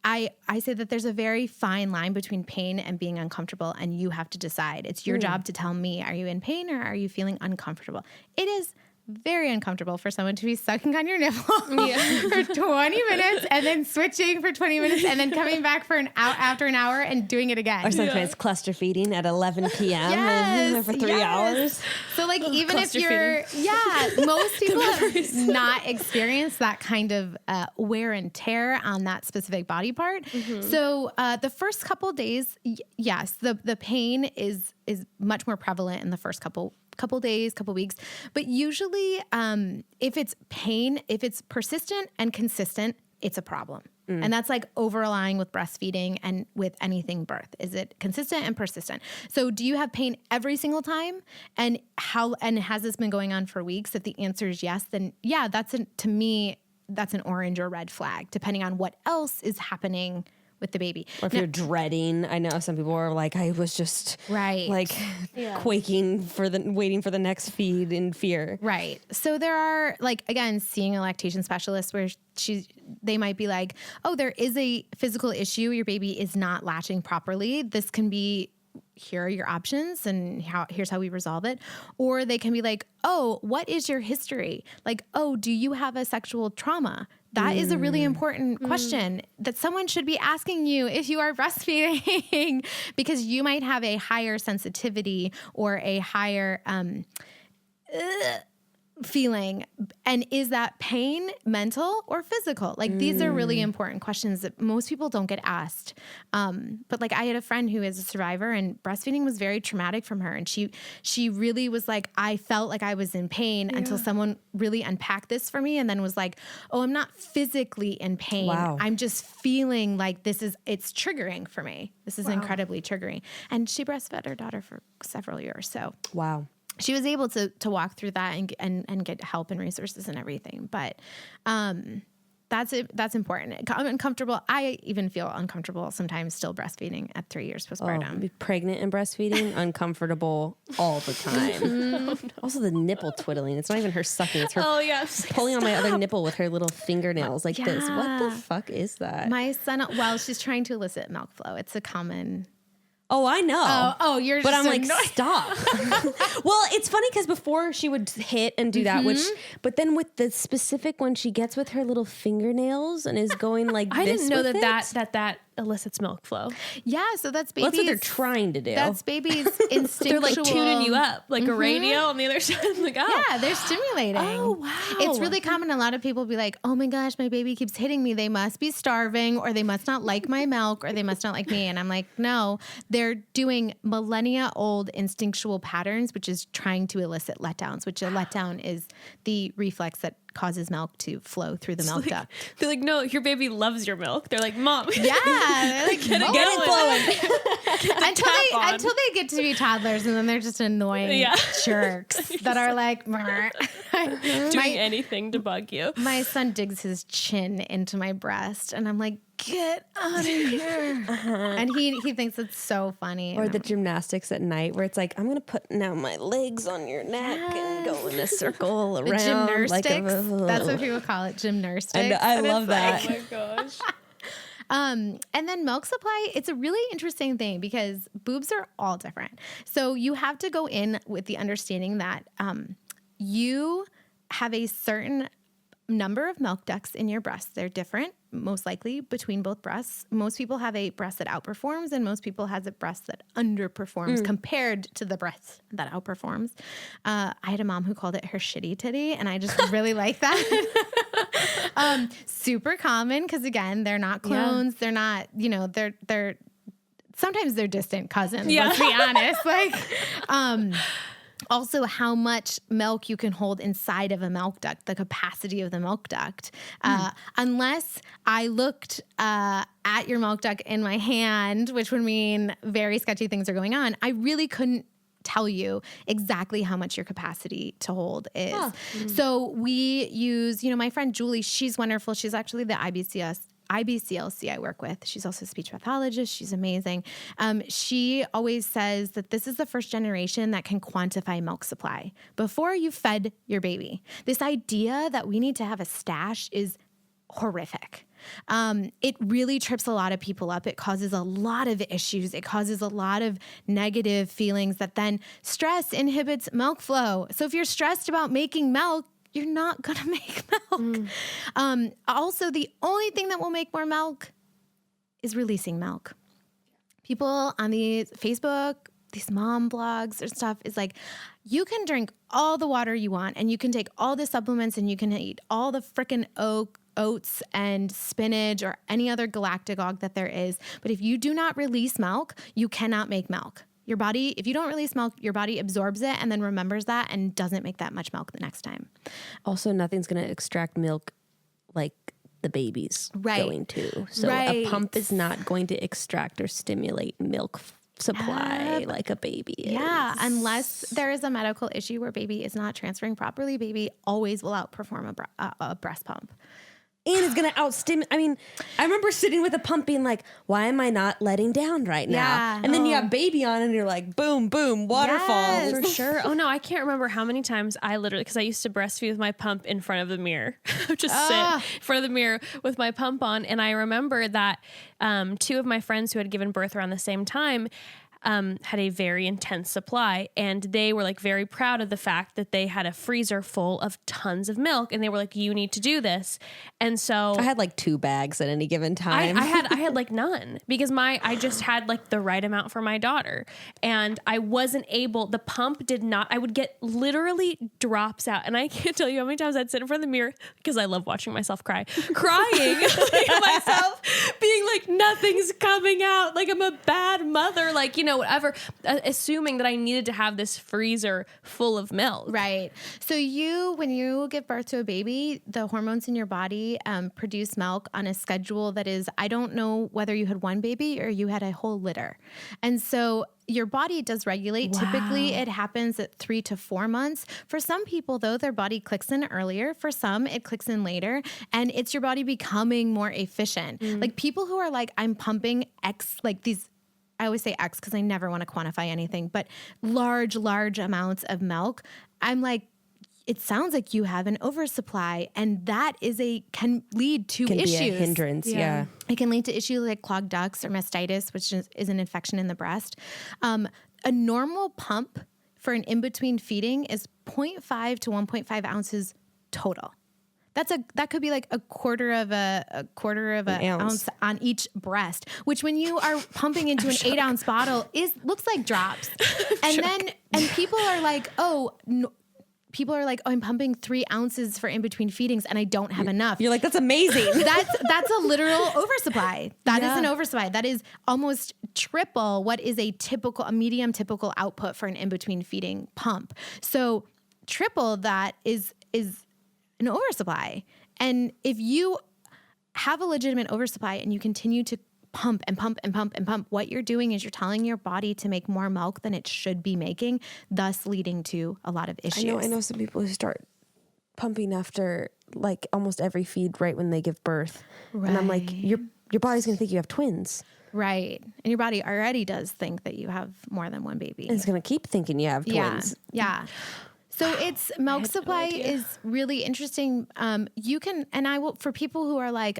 I say that there's a very fine line between pain and being uncomfortable, and you have to decide. It's your job to tell me, are you in pain or are you feeling uncomfortable? It is very uncomfortable for someone to be sucking on your nipple for 20 minutes and then switching for 20 minutes and then coming back for after an hour and doing it again. Or sometimes cluster feeding at 11 p.m. For 3 hours. So like even if you're, most people have not experienced that kind of wear and tear on that specific body part. So the first couple days, yes, the pain is much more prevalent in the first couple days, couple weeks. But usually if it's pain, if it's persistent and consistent, it's a problem. And that's like overlying with breastfeeding and with anything birth. Is it consistent and persistent? So do you have pain every single time? And has this been going on for weeks? If the answer is yes, then to me, that's an orange or red flag, depending on what else is happening with the baby. Or if you're dreading, I know some people are like, I was just quaking waiting for the next feed in fear. Right. So there are again, seeing a lactation specialist where they might be like, oh, there is a physical issue. Your baby is not latching properly. This can be, here are your options and here's how we resolve it. Or they can be like, oh, what is your history? Like, oh, do you have a sexual trauma? That is a really important question that someone should be asking you if you are breastfeeding, because you might have a higher sensitivity or a higher feeling. And is that pain mental or physical? Like these are really important questions that most people don't get asked. But like I had a friend who is a survivor, and breastfeeding was very traumatic from her. And she really was like, I felt like I was in pain until someone really unpacked this for me and then was like, oh, I'm not physically in pain. Wow. I'm just feeling like it's triggering for me. This is incredibly triggering. And she breastfed her daughter for several years. So wow. She was able to walk through that and get help and resources and everything. But that's important. Uncomfortable. I even feel uncomfortable sometimes still breastfeeding at 3 years postpartum. Pregnant and breastfeeding, uncomfortable all the time. Also the nipple twiddling. It's not even her sucking. It's her pulling on my other nipple with her little fingernails like this. What the fuck is that? My son, she's trying to elicit milk flow. It's a common... Oh, I know. You're but just I'm like, stop. Well, it's funny because before she would hit and do that, but then with the specific when she gets with her little fingernails and is going like I this didn't know with that elicits milk flow. Yeah, so that's baby's... Well, that's what they're trying to do. That's baby's instinctual... They're like tuning you up, like a radio on the other side. Like, yeah, they're stimulating. Oh, wow. It's really common. A lot of people be like, oh my gosh, my baby keeps hitting me. They must be starving, or they must not like my milk, or they must not like me. And I'm like, no, they're doing millennia-old instinctual patterns, which is trying to elicit letdowns, which a letdown is the reflex that causes milk to flow through the milk duct. They're like, no, your baby loves your milk. They're like, Mom. Yeah. They're like, get it flowing. until they get to be toddlers, and then they're just annoying jerks that are like, doing anything to bug you. My son digs his chin into my breast, and I'm like, get out of here. And he thinks it's so funny. Or the gymnastics at night where it's like, I'm going to put now my legs on your neck and go in a circle around. Gymnastics. That's what people call it, gymnastics. I love that. Oh my gosh. And then milk supply, it's a really interesting thing because boobs are all different. So you have to go in with the understanding that you have a certain number of milk ducts in your breasts. They're different, most likely, between both breasts. Most people have a breast that outperforms, and most people has a breast that underperforms compared to the breast that outperforms. I had a mom who called it her shitty titty, and I just really like that. Super common because, again, they're not clones. They're not, they're sometimes they're distant cousins. Let's be honest. Also, how much milk you can hold inside of a milk duct, the capacity of the milk duct. Unless I looked at your milk duct in my hand, which would mean very sketchy things are going on, I really couldn't tell you exactly how much your capacity to hold is. So we use, my friend Julie, she's wonderful. She's actually the IBCLC I work with. She's also a speech pathologist. She's amazing. She always says that this is the first generation that can quantify milk supply before you fed your baby. This idea that we need to have a stash is horrific. It really trips a lot of people up. It causes a lot of issues. It causes a lot of negative feelings that then stress inhibits milk flow. So if you're stressed about making milk, you're not going to make milk. Also, the only thing that will make more milk is releasing milk. People on the Facebook, these mom blogs or stuff is like, you can drink all the water you want and you can take all the supplements and you can eat all the frickin' oats and spinach or any other galactagogue that there is. But if you do not release milk, you cannot make milk. Your body, if you don't release milk, your body absorbs it and then remembers that and doesn't make that much milk the next time. Also, nothing's going to extract milk like the baby's going to. So a pump is not going to extract or stimulate milk supply like a baby is. Yeah, unless there is a medical issue where baby is not transferring properly, baby always will outperform a breast pump. And it's going to outstimulate. I mean, I remember sitting with a pump being like, why am I not letting down right now? Yeah. And then you have baby on and you're like, boom, boom, waterfall. Yes. For sure. Oh no, I can't remember how many times I literally, because I used to breastfeed with my pump in front of the mirror. Just sit in front of the mirror with my pump on. And I remember that two of my friends who had given birth around the same time had a very intense supply, and they were like very proud of the fact that they had a freezer full of tons of milk, and they were like, you need to do this. And so I had like 2 bags at any given time. I had like none because I just had like the right amount for my daughter, and I wasn't able, the pump did not, I would get literally drops out, and I can't tell you how many times I'd sit in front of the mirror because I love watching myself crying at myself, being like, nothing's coming out, like I'm a bad mother, like, whatever, assuming that I needed to have this freezer full of milk. Right. So when you give birth to a baby, the hormones in your body produce milk on a schedule that is, I don't know whether you had one baby or you had a whole litter. And so your body does regulate. Wow. Typically, it happens at 3 to 4 months. For some people, though, their body clicks in earlier. For some, it clicks in later. And it's your body becoming more efficient. Like people who are like, I'm pumping X, like these, I always say X because I never want to quantify anything, but large amounts of milk. I'm like, it sounds like you have an oversupply, and that can lead to issues. Be a hindrance, yeah. It can lead to issues like clogged ducts or mastitis, which is an infection in the breast. A normal pump for an in-between feeding is 0.5 to 1.5 ounces total. That could be like a quarter of an ounce on each breast, which when you are pumping into an 8-ounce bottle looks like drops. And people are like, I'm pumping 3 ounces for in between feedings and I don't have enough. You're like, that's amazing. That's a literal oversupply. That is an oversupply. That is almost triple what is a medium typical output for an in between feeding pump. So triple that is an oversupply. And if you have a legitimate oversupply and you continue to pump and pump and pump and pump, what you're doing is you're telling your body to make more milk than it should be making, thus leading to a lot of issues. I know some people who start pumping after like almost every feed right when they give birth. Right. And I'm like, your body's going to think you have twins. Right. And your body already does think that you have more than one baby. And it's going to keep thinking you have twins. Yeah. So it's milk supply is really interesting. You can, and I will, for people who are like,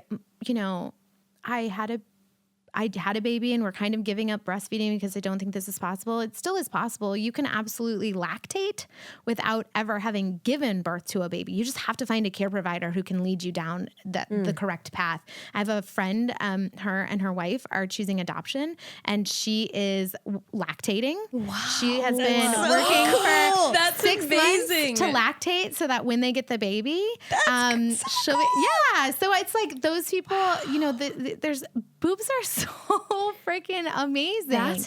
I had a baby and we're kind of giving up breastfeeding because I don't think this is possible. It still is possible. You can absolutely lactate without ever having given birth to a baby. You just have to find a care provider who can lead you down the correct path. I have a friend, her and her wife are choosing adoption, and she is lactating. Wow. She has been working for 6 months to lactate so that when they get the baby, so it's like those people, there's boobs are so freaking amazing.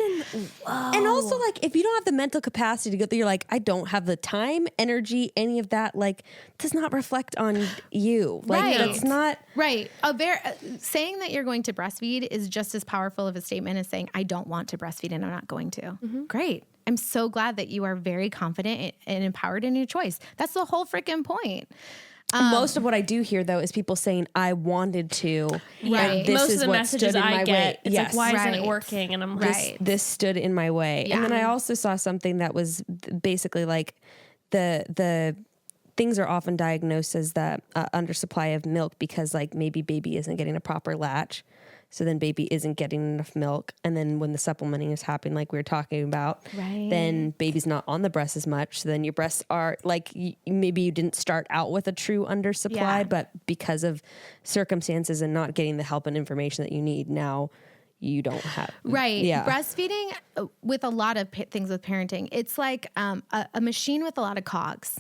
And also, like, if you don't have the mental capacity to go through, you're like, I don't have the time, energy, any of that, like, does not reflect on you. Like, Right. that's not... Right. Saying that you're going to breastfeed is just as powerful of a statement as saying, I don't want to breastfeed and I'm not going to. Great. I'm so glad that you are very confident and empowered in your choice. That's the whole freaking point. Most of what I do hear, though, is people saying, I wanted to. Right. This Most is of the what messages stood in my I get, way. it's Yes. like, why isn't Right. it working? And I'm Right. This stood in my way. Yeah. And then I also saw something that was basically like the things are often diagnosed as the undersupply of milk because like maybe baby isn't getting a proper latch. So then baby isn't getting enough milk. And then when the supplementing is happening, like we were talking about, Right. then baby's not on the breast as much. So then your breasts are like, maybe you didn't start out with a true undersupply, Yeah. but because of circumstances and not getting the help and information that you need, now you don't have. Right. Yeah. Breastfeeding with a lot of things with parenting, it's like a machine with a lot of cogs.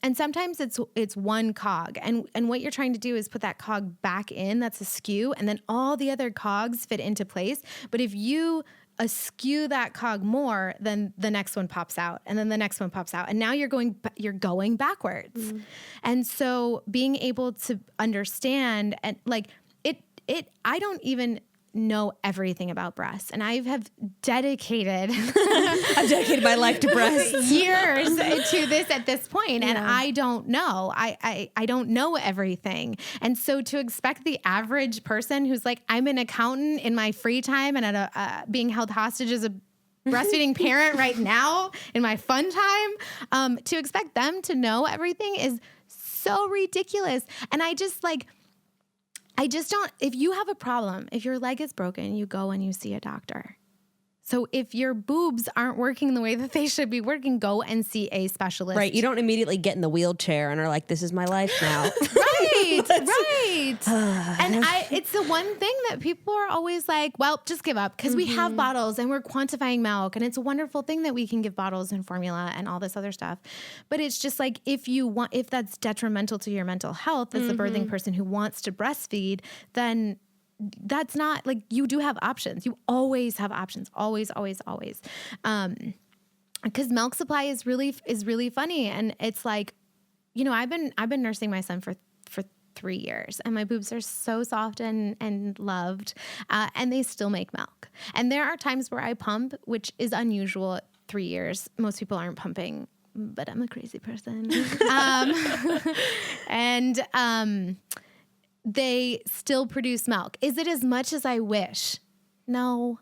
And sometimes it's one cog. And what you're trying to do is put that cog back in, that's askew, and then all the other cogs fit into place. But if you askew that cog more, then the next one pops out, and then the next one pops out. And now you're going backwards. And so being able to understand and like I don't even know everything about breasts, and I have dedicated I've dedicated my life to breasts. years to this at this point, and I don't know. I don't know everything, and so to expect the average person who's like, I'm an accountant in my free time and at being held hostage as a breastfeeding parent right now in my fun time, to expect them to know everything is so ridiculous. And I just don't, if you have a problem, if your leg is broken, you go and you see a doctor. So if your boobs aren't working the way that they should be working, go and see a specialist. Right. You don't immediately get in the wheelchair and are like, this is my life now. Right. Right. And it's the one thing that people are always like, well, just give up because we have bottles and we're quantifying milk. And it's a wonderful thing that we can give bottles and formula and all this other stuff. But it's just like, if that's detrimental to your mental health as a birthing person who wants to breastfeed, then that's not like, you do have options. You always have options. Always, always, always. Because milk supply is really funny. And it's like, you know, I've been nursing my son for 3 years, and my boobs are so soft and loved, and they still make milk. And there are times where I pump, which is unusual at 3 years. Most people aren't pumping, but I'm a crazy person. And they still produce milk. Is it as much as I wish? No.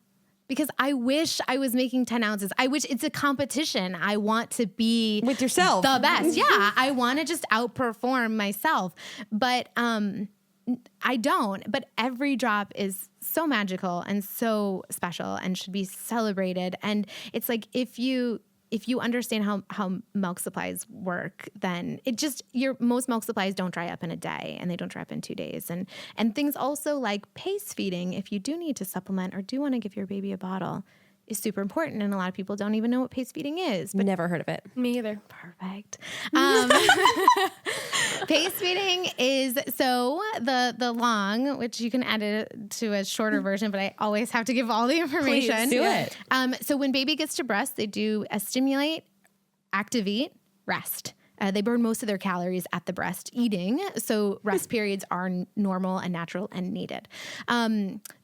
Because I wish I was making 10 ounces. I wish it's a competition. I want to be With yourself. the best. Yeah. I want to just outperform myself. But I don't. But every drop is so magical and so special and should be celebrated. And it's like, if you understand how milk supplies work, then most milk supplies don't dry up in a day, and they don't dry up in 2 days. And things also like pace feeding, if you do need to supplement or do want to give your baby a bottle, is super important. And a lot of people don't even know what pace feeding is. But Never heard of it. Me either. perfect. Pace feeding is the long, which you can add it to a shorter version, but I always have to give all the information. Please do it. So when baby gets to breast, they do a stimulate, activate, rest. They burn most of their calories at the breast eating. So rest periods are normal and natural and needed.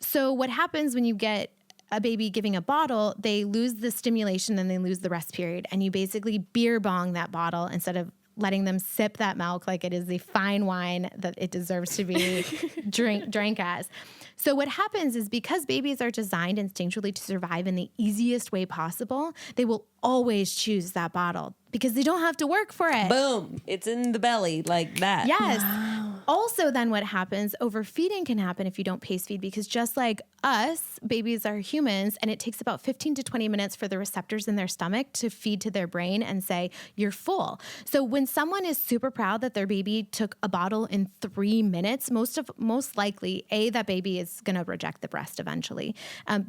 So what happens when you get a baby giving a bottle, they lose the stimulation and they lose the rest period. And you basically beer bong that bottle instead of letting them sip that milk like it is the fine wine that it deserves to be drank as. So what happens is, because babies are designed instinctually to survive in the easiest way possible, they will always choose that bottle because they don't have to work for it. Boom. It's in the belly like that. Yes. Wow. Also, then what happens, overfeeding can happen if you don't pace feed, because just like us, babies are humans, and it takes about 15 to 20 minutes for the receptors in their stomach to feed to their brain and say, you're full. So when someone is super proud that their baby took a bottle in 3 minutes, most likely, A, that baby is going to reject the breast eventually.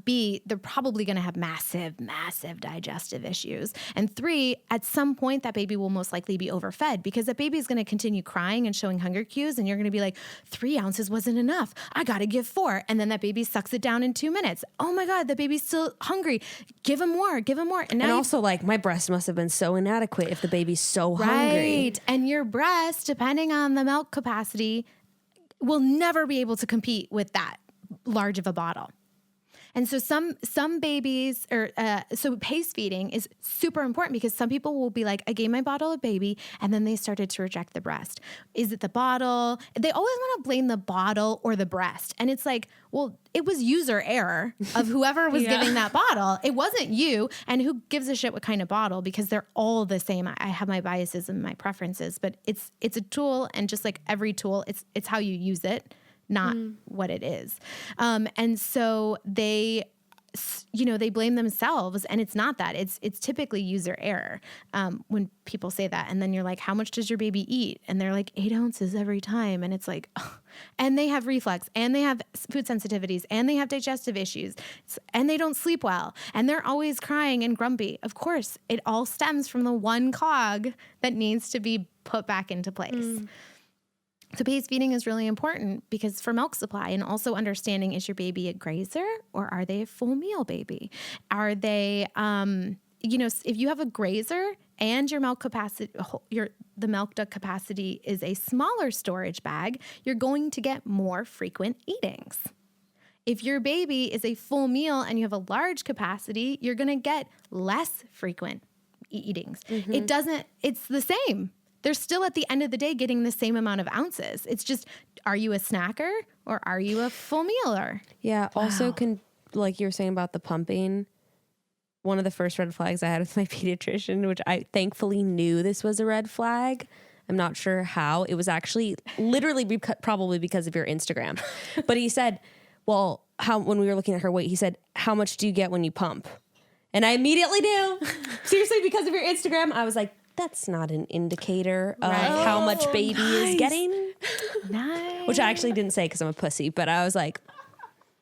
B, they're probably going to have massive, massive digestive issues. And 3, at some point, that baby will most likely be overfed, because that baby is going to continue crying and showing hunger cues, and and you're going to be like, 3 ounces wasn't enough. I got to give 4. And then that baby sucks it down in 2 minutes. Oh my God, the baby's still hungry. Give him more, give him more. And also like my breast must have been so inadequate if the baby's so hungry. Right. And your breast, depending on the milk capacity, will never be able to compete with that large of a bottle. And so some babies, so pace feeding is super important because some people will be like, I gave my bottle a baby, and then they started to reject the breast. Is it the bottle? They always want to blame the bottle or the breast. And it's like, well, it was user error of whoever was giving that bottle. It wasn't you. And who gives a shit what kind of bottle? Because they're all the same. I have my biases and my preferences, but it's a tool, and just like every tool, it's how you use it, not what it is. And so they blame themselves, and it's not that. It's typically user error when people say that. And then you're like, how much does your baby eat? And they're like 8 ounces every time. And it's like, oh. And they have reflux, and they have food sensitivities, and they have digestive issues, and they don't sleep well, and they're always crying and grumpy. Of course, it all stems from the one cog that needs to be put back into place. So pace feeding is really important because for milk supply, and also understanding, is your baby a grazer or are they a full meal baby? Are they, if you have a grazer and your milk capacity, the milk duct capacity is a smaller storage bag, you're going to get more frequent eatings. If your baby is a full meal and you have a large capacity, you're going to get less frequent eatings. It's the same. They're still at the end of the day getting the same amount of ounces. It's just, are you a snacker or are you a full mealer? Yeah. Wow. Also, like you were saying about the pumping, one of the first red flags I had with my pediatrician, which I thankfully knew this was a red flag. I'm not sure how. It was actually literally probably because of your Instagram. But he said, well, when we were looking at her weight, he said, how much do you get when you pump? And I immediately knew, seriously, because of your Instagram, I was like, that's not an indicator of how much baby is getting. Nice. Which I actually didn't say because I'm a pussy, but I was like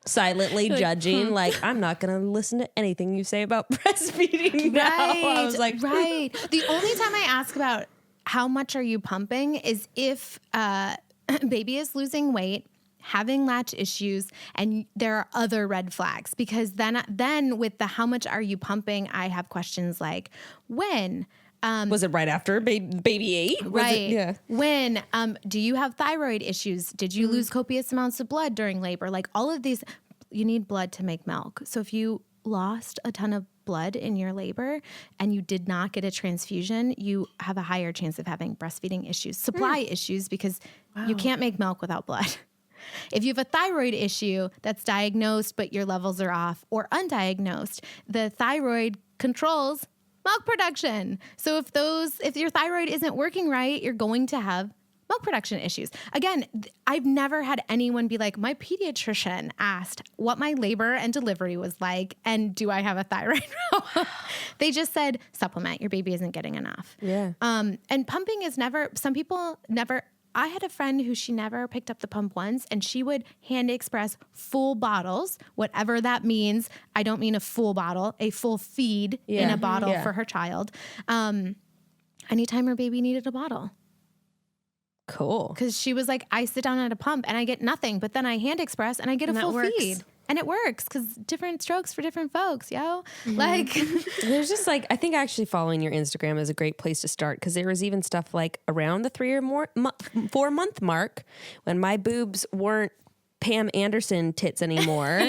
silently judging, like, I'm not going to listen to anything you say about breastfeeding now. I was like, right. The only time I ask about how much are you pumping is if baby is losing weight, having latch issues, and there are other red flags. Because then with the how much are you pumping, I have questions like, when? Was it right after baby ate? Right. When? Do you have thyroid issues? Did you lose copious amounts of blood during labor? Like all of these, you need blood to make milk. So if you lost a ton of blood in your labor and you did not get a transfusion, you have a higher chance of having breastfeeding issues, supply issues, because you can't make milk without blood. If you have a thyroid issue that's diagnosed but your levels are off, or undiagnosed, the thyroid controls milk production. So if your thyroid isn't working right, you're going to have milk production issues. Again, I've never had anyone be like, my pediatrician asked what my labor and delivery was like, and do I have a thyroid? They just said, supplement, your baby isn't getting enough. Yeah. And pumping is some people never. I had a friend who she never picked up the pump once, and she would hand express full bottles, whatever that means. I don't mean a full bottle, a full feed in a bottle for her child. Anytime her baby needed a bottle. Cool. Because she was like, I sit down at a pump and I get nothing, but then I hand express and I get a full feed. And it works because different strokes for different folks, yo. Like, there's just like, I think actually following your Instagram is a great place to start, because there was even stuff like around the 4 month mark when my boobs weren't Pam Anderson tits anymore.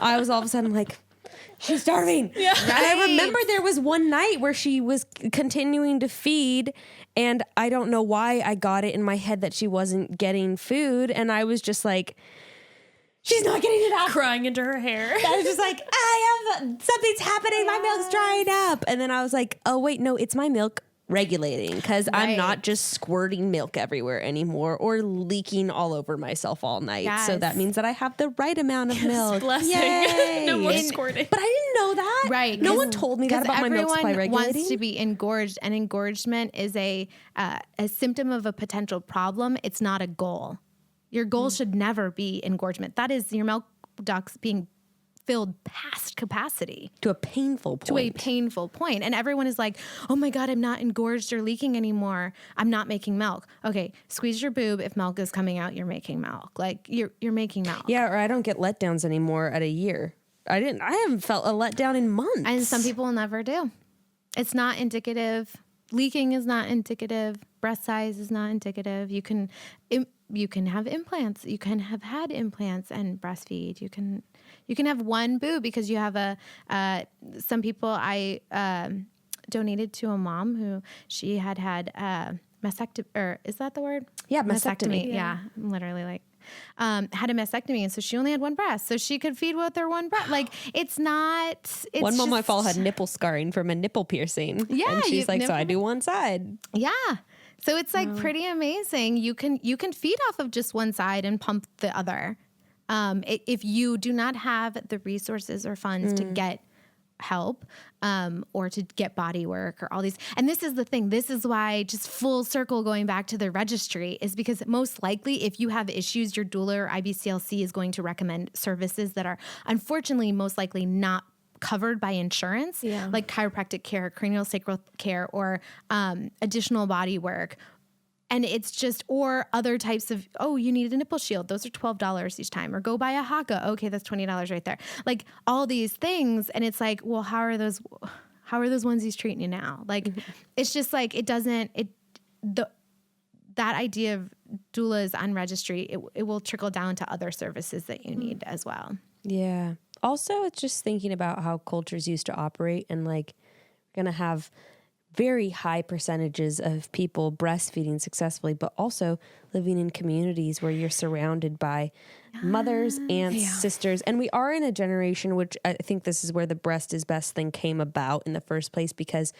I was all of a sudden like, she's starving. Yeah. Right. And I remember there was one night where she was continuing to feed, and I don't know why I got it in my head that she wasn't getting food. And I was just like, she's not getting enough. Crying into her hair. I was just like, something's happening. My milk's drying up. And then I was like, oh, wait, no, it's my milk regulating, because I'm not just squirting milk everywhere anymore or leaking all over myself all night. Yes. So that means that I have the right amount of milk. Blessing. No more squirting. But I didn't know that. Right. No one told me that about my milk supply regulating. Everyone wants to be engorged, and engorgement is a symptom of a potential problem. It's not a goal. Your goal should never be engorgement. That is your milk ducts being filled past capacity. To a painful point. To a painful point. And everyone is like, oh my God, I'm not engorged or leaking anymore. I'm not making milk. Okay, squeeze your boob. If milk is coming out, you're making milk. Like you're making milk. Yeah, or I don't get letdowns anymore at a year. I haven't felt a letdown in months. And some people will never do. It's not indicative. Leaking is not indicative. Breast size is not indicative. You can have implants. You can have had implants and breastfeed. You can have one boob because you have some people I donated to a mom who she had mastectomy, or is that the word? Yeah, mastectomy. Yeah. I'm literally like, had a mastectomy, and so she only had one breast, so she could feed with her one breast. Like it's one mom I follow had nipple scarring from a nipple piercing. Yeah, and she's like, so I do one side. Yeah, so it's like pretty amazing. You can feed off of just one side and pump the other. If you do not have the resources or funds to get help or to get body work or all these. And this is the thing. This is why, just full circle going back to the registry, is because most likely if you have issues, your doula or IBCLC is going to recommend services that are unfortunately most likely not covered by insurance, like chiropractic care, cranial sacral care, or additional body work. And it's just, or other types of, you need a nipple shield. Those are $12 each time. Or go buy a haka. Okay, that's $20 right there. Like all these things. And it's like, well, how are those onesies treating you now? Like, it's just like, that idea of doulas on registry, it will trickle down to other services that you need as well. Yeah. Also, it's just thinking about how cultures used to operate, and like, we're going to have very high percentages of people breastfeeding successfully, but also living in communities where you're surrounded by mothers, aunts, sisters. And we are in a generation, which I think this is where the breast is best thing came about in the first place, because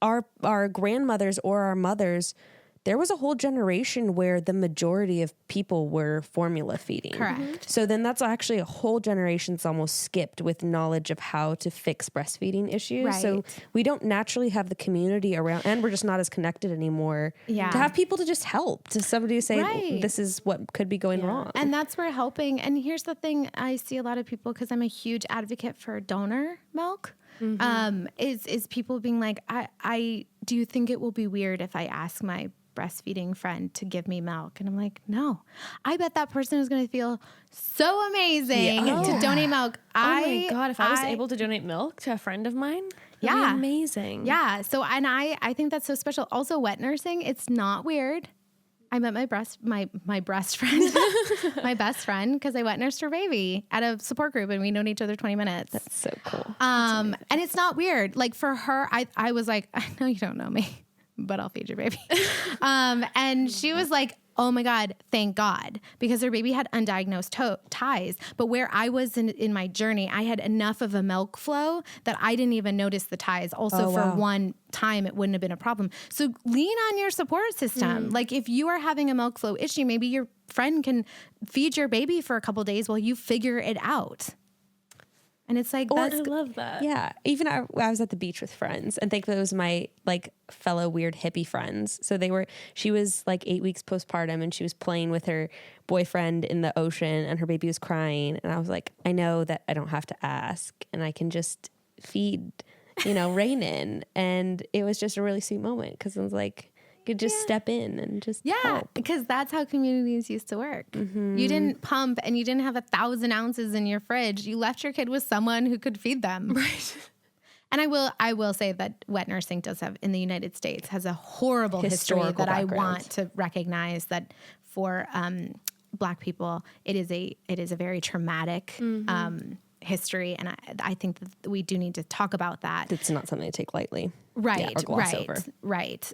our grandmothers or our mothers, there was a whole generation where the majority of people were formula feeding. Correct. So then that's actually a whole generation's almost skipped with knowledge of how to fix breastfeeding issues. Right. So we don't naturally have the community around, and we're just not as connected anymore to have people to just help, to somebody to say, this is what could be going wrong. And that's where helping. And here's the thing. I see a lot of people, because I'm a huge advocate for donor milk. Is people being like, I do you think it will be weird if I ask my breastfeeding friend to give me milk? And I'm like, no, I bet that person is going to feel so amazing to donate milk. Oh my God, if I was able to donate milk to a friend of mine, that'd be amazing. Yeah. So, and I think that's so special. Also, wet nursing, it's not weird. I met my best friend, my best friend, because I wet nursed her baby at a support group, and we known each other 20 minutes. That's so cool. And it's not weird. Like for her, I was like, I know you don't know me, but I'll feed your baby. And she was like, oh my God, thank God, because her baby had undiagnosed ties. But where I was in my journey, I had enough of a milk flow that I didn't even notice the ties. Also, for one time, it wouldn't have been a problem. So lean on your support system. Like if you are having a milk flow issue, maybe your friend can feed your baby for a couple of days while you figure it out. And it's like, I love that. Yeah. Even I was at the beach with friends, and thankfully it was my like fellow weird hippie friends. So she was like 8 weeks postpartum, and she was playing with her boyfriend in the ocean, and her baby was crying. And I was like, I know that I don't have to ask, and I can just feed, rein in. And it was just a really sweet moment, because it was like, could just step in and just help. Because that's how communities used to work. You didn't pump, and you didn't have 1,000 ounces in your fridge. You left your kid with someone who could feed them. Right. And I will say that wet nursing does have, in the United States, has a horrible history that background. I want to recognize that for Black people, it is a very traumatic history, and I think that we do need to talk about that. It's not something to take lightly, right? or gloss over. Right.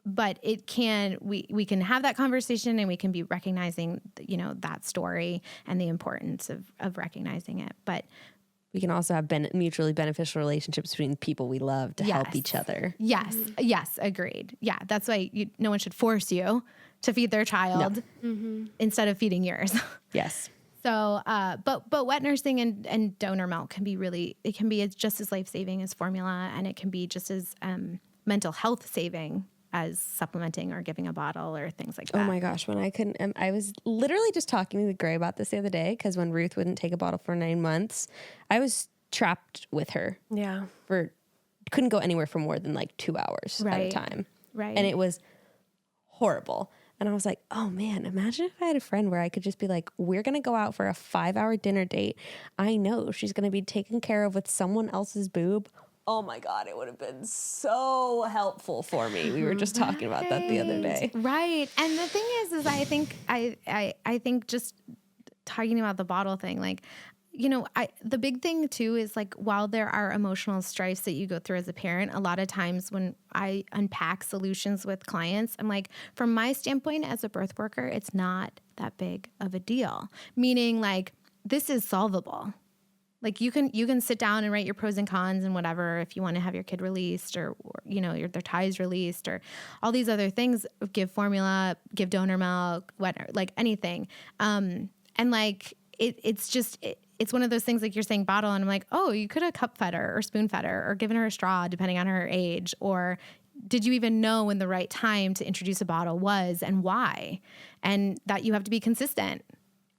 But it can, we can have that conversation, and we can be recognizing, that story and the importance of recognizing it. But we can also have mutually beneficial relationships between people we love to help each other. Yes. Yes. Agreed. Yeah. That's why no one should force you to feed their child instead of feeding yours. Yes. So, but wet nursing and donor milk can be just as life-saving as formula, and it can be just as mental health saving as supplementing or giving a bottle or things like that. Oh my gosh, when I couldn't, I was literally just talking to Gray about this the other day because when Ruth wouldn't take a bottle for 9 months, I was trapped with her. Yeah. Couldn't go anywhere for more than like 2 hours at a time. Right. And it was horrible. And I was like, oh man, imagine if I had a friend where I could just be like, we're going to go out for a 5-hour dinner date. I know she's going to be taken care of with someone else's boob. Oh my God, it would have been so helpful for me. We were just talking about that the other day. Right. And the thing is I think just talking about the bottle thing, like, you know, the big thing too is like, while there are emotional strifes that you go through as a parent, a lot of times when I unpack solutions with clients, I'm like, from my standpoint as a birth worker, it's not that big of a deal. Meaning like, this is solvable. Like you can sit down and write your pros and cons and whatever, if you want to have your kid released or you know, their ties released or all these other things, give formula, give donor milk, whatever, like anything. And like, it's one of those things like you're saying bottle and I'm like, oh, you could have cup fed her or spoon fed her or given her a straw depending on her age. Or did you even know when the right time to introduce a bottle was and why? And that you have to be consistent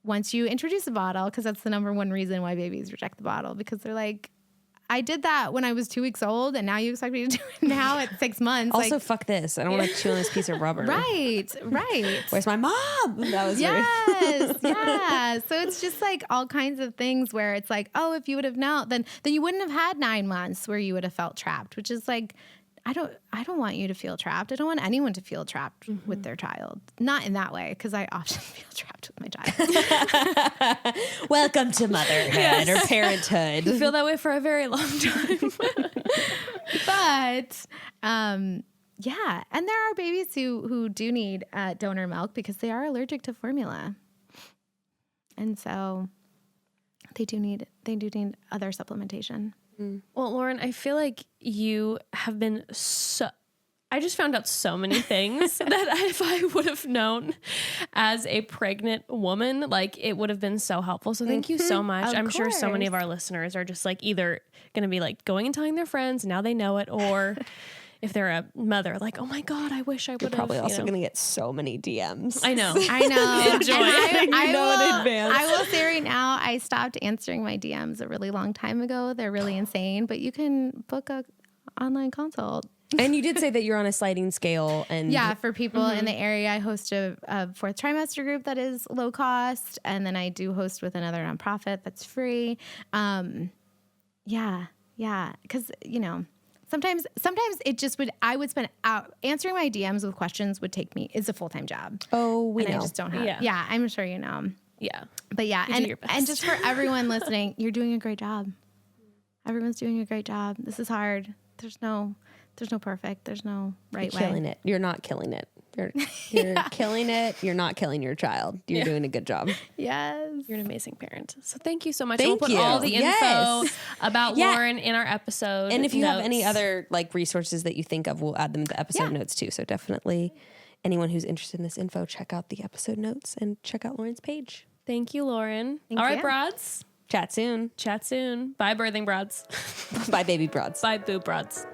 once you introduce a bottle, because that's the number one reason why babies reject the bottle, because they're like, I did that when I was 2 weeks old and now you expect me to do it now at 6 months. Also, like, fuck this. I don't want to chew on this piece of rubber. Right. Where's my mom? That was yes, yeah. So it's just like all kinds of things where it's like, oh, if you would have known, then you wouldn't have had 9 months where you would have felt trapped, which is like, I don't want you to feel trapped. I don't want anyone to feel trapped with their child. Not in that way, because I often feel trapped with my child. Welcome to motherhood or parenthood. You feel that way for a very long time. But yeah, and there are babies who do need donor milk because they are allergic to formula, and so they do need other supplementation. Well, Lauren, I feel like you have been I just found out so many things that if I would have known as a pregnant woman, like it would have been so helpful. So thank you so much. I'm sure so many of our listeners are just like either going to be like going and telling their friends, now they know it, or if they're a mother, like, oh my God, I wish I would have. You're probably also going to get so many DMs. I know. Enjoy it. In advance. I will say right now, I stopped answering my DMs a really long time ago. They're really insane, but you can book a online consult. And you did say that you're on a sliding scale. And yeah, for people in the area, I host a 4th trimester group that is low cost. And then I do host with another nonprofit that's free. Yeah. Because, you know, sometimes it just I would spend out answering my DMs with questions is a full-time job. Oh, we know. I just don't have. Yeah, I'm sure you know. Yeah. But yeah, and just for everyone listening, you're doing a great job. Everyone's doing a great job. This is hard. There's no perfect. There's no right way. Killing it. You're not killing it. You're killing it. You're not killing your child. You're doing a good job. Yes. You're an amazing parent. So thank you so much. Thank we'll put you. all the info about Yeah. Lauren in our episode. And if you have notes. any other like resources that you think of, we'll add them to the episode notes too. So definitely anyone who's interested in this info, check out the episode notes and check out Lauren's page. Thank you, Lauren. Thank all right, you. broads. Chat soon. Chat soon. Bye, birthing broads. Bye, baby broads. Bye, boob broads.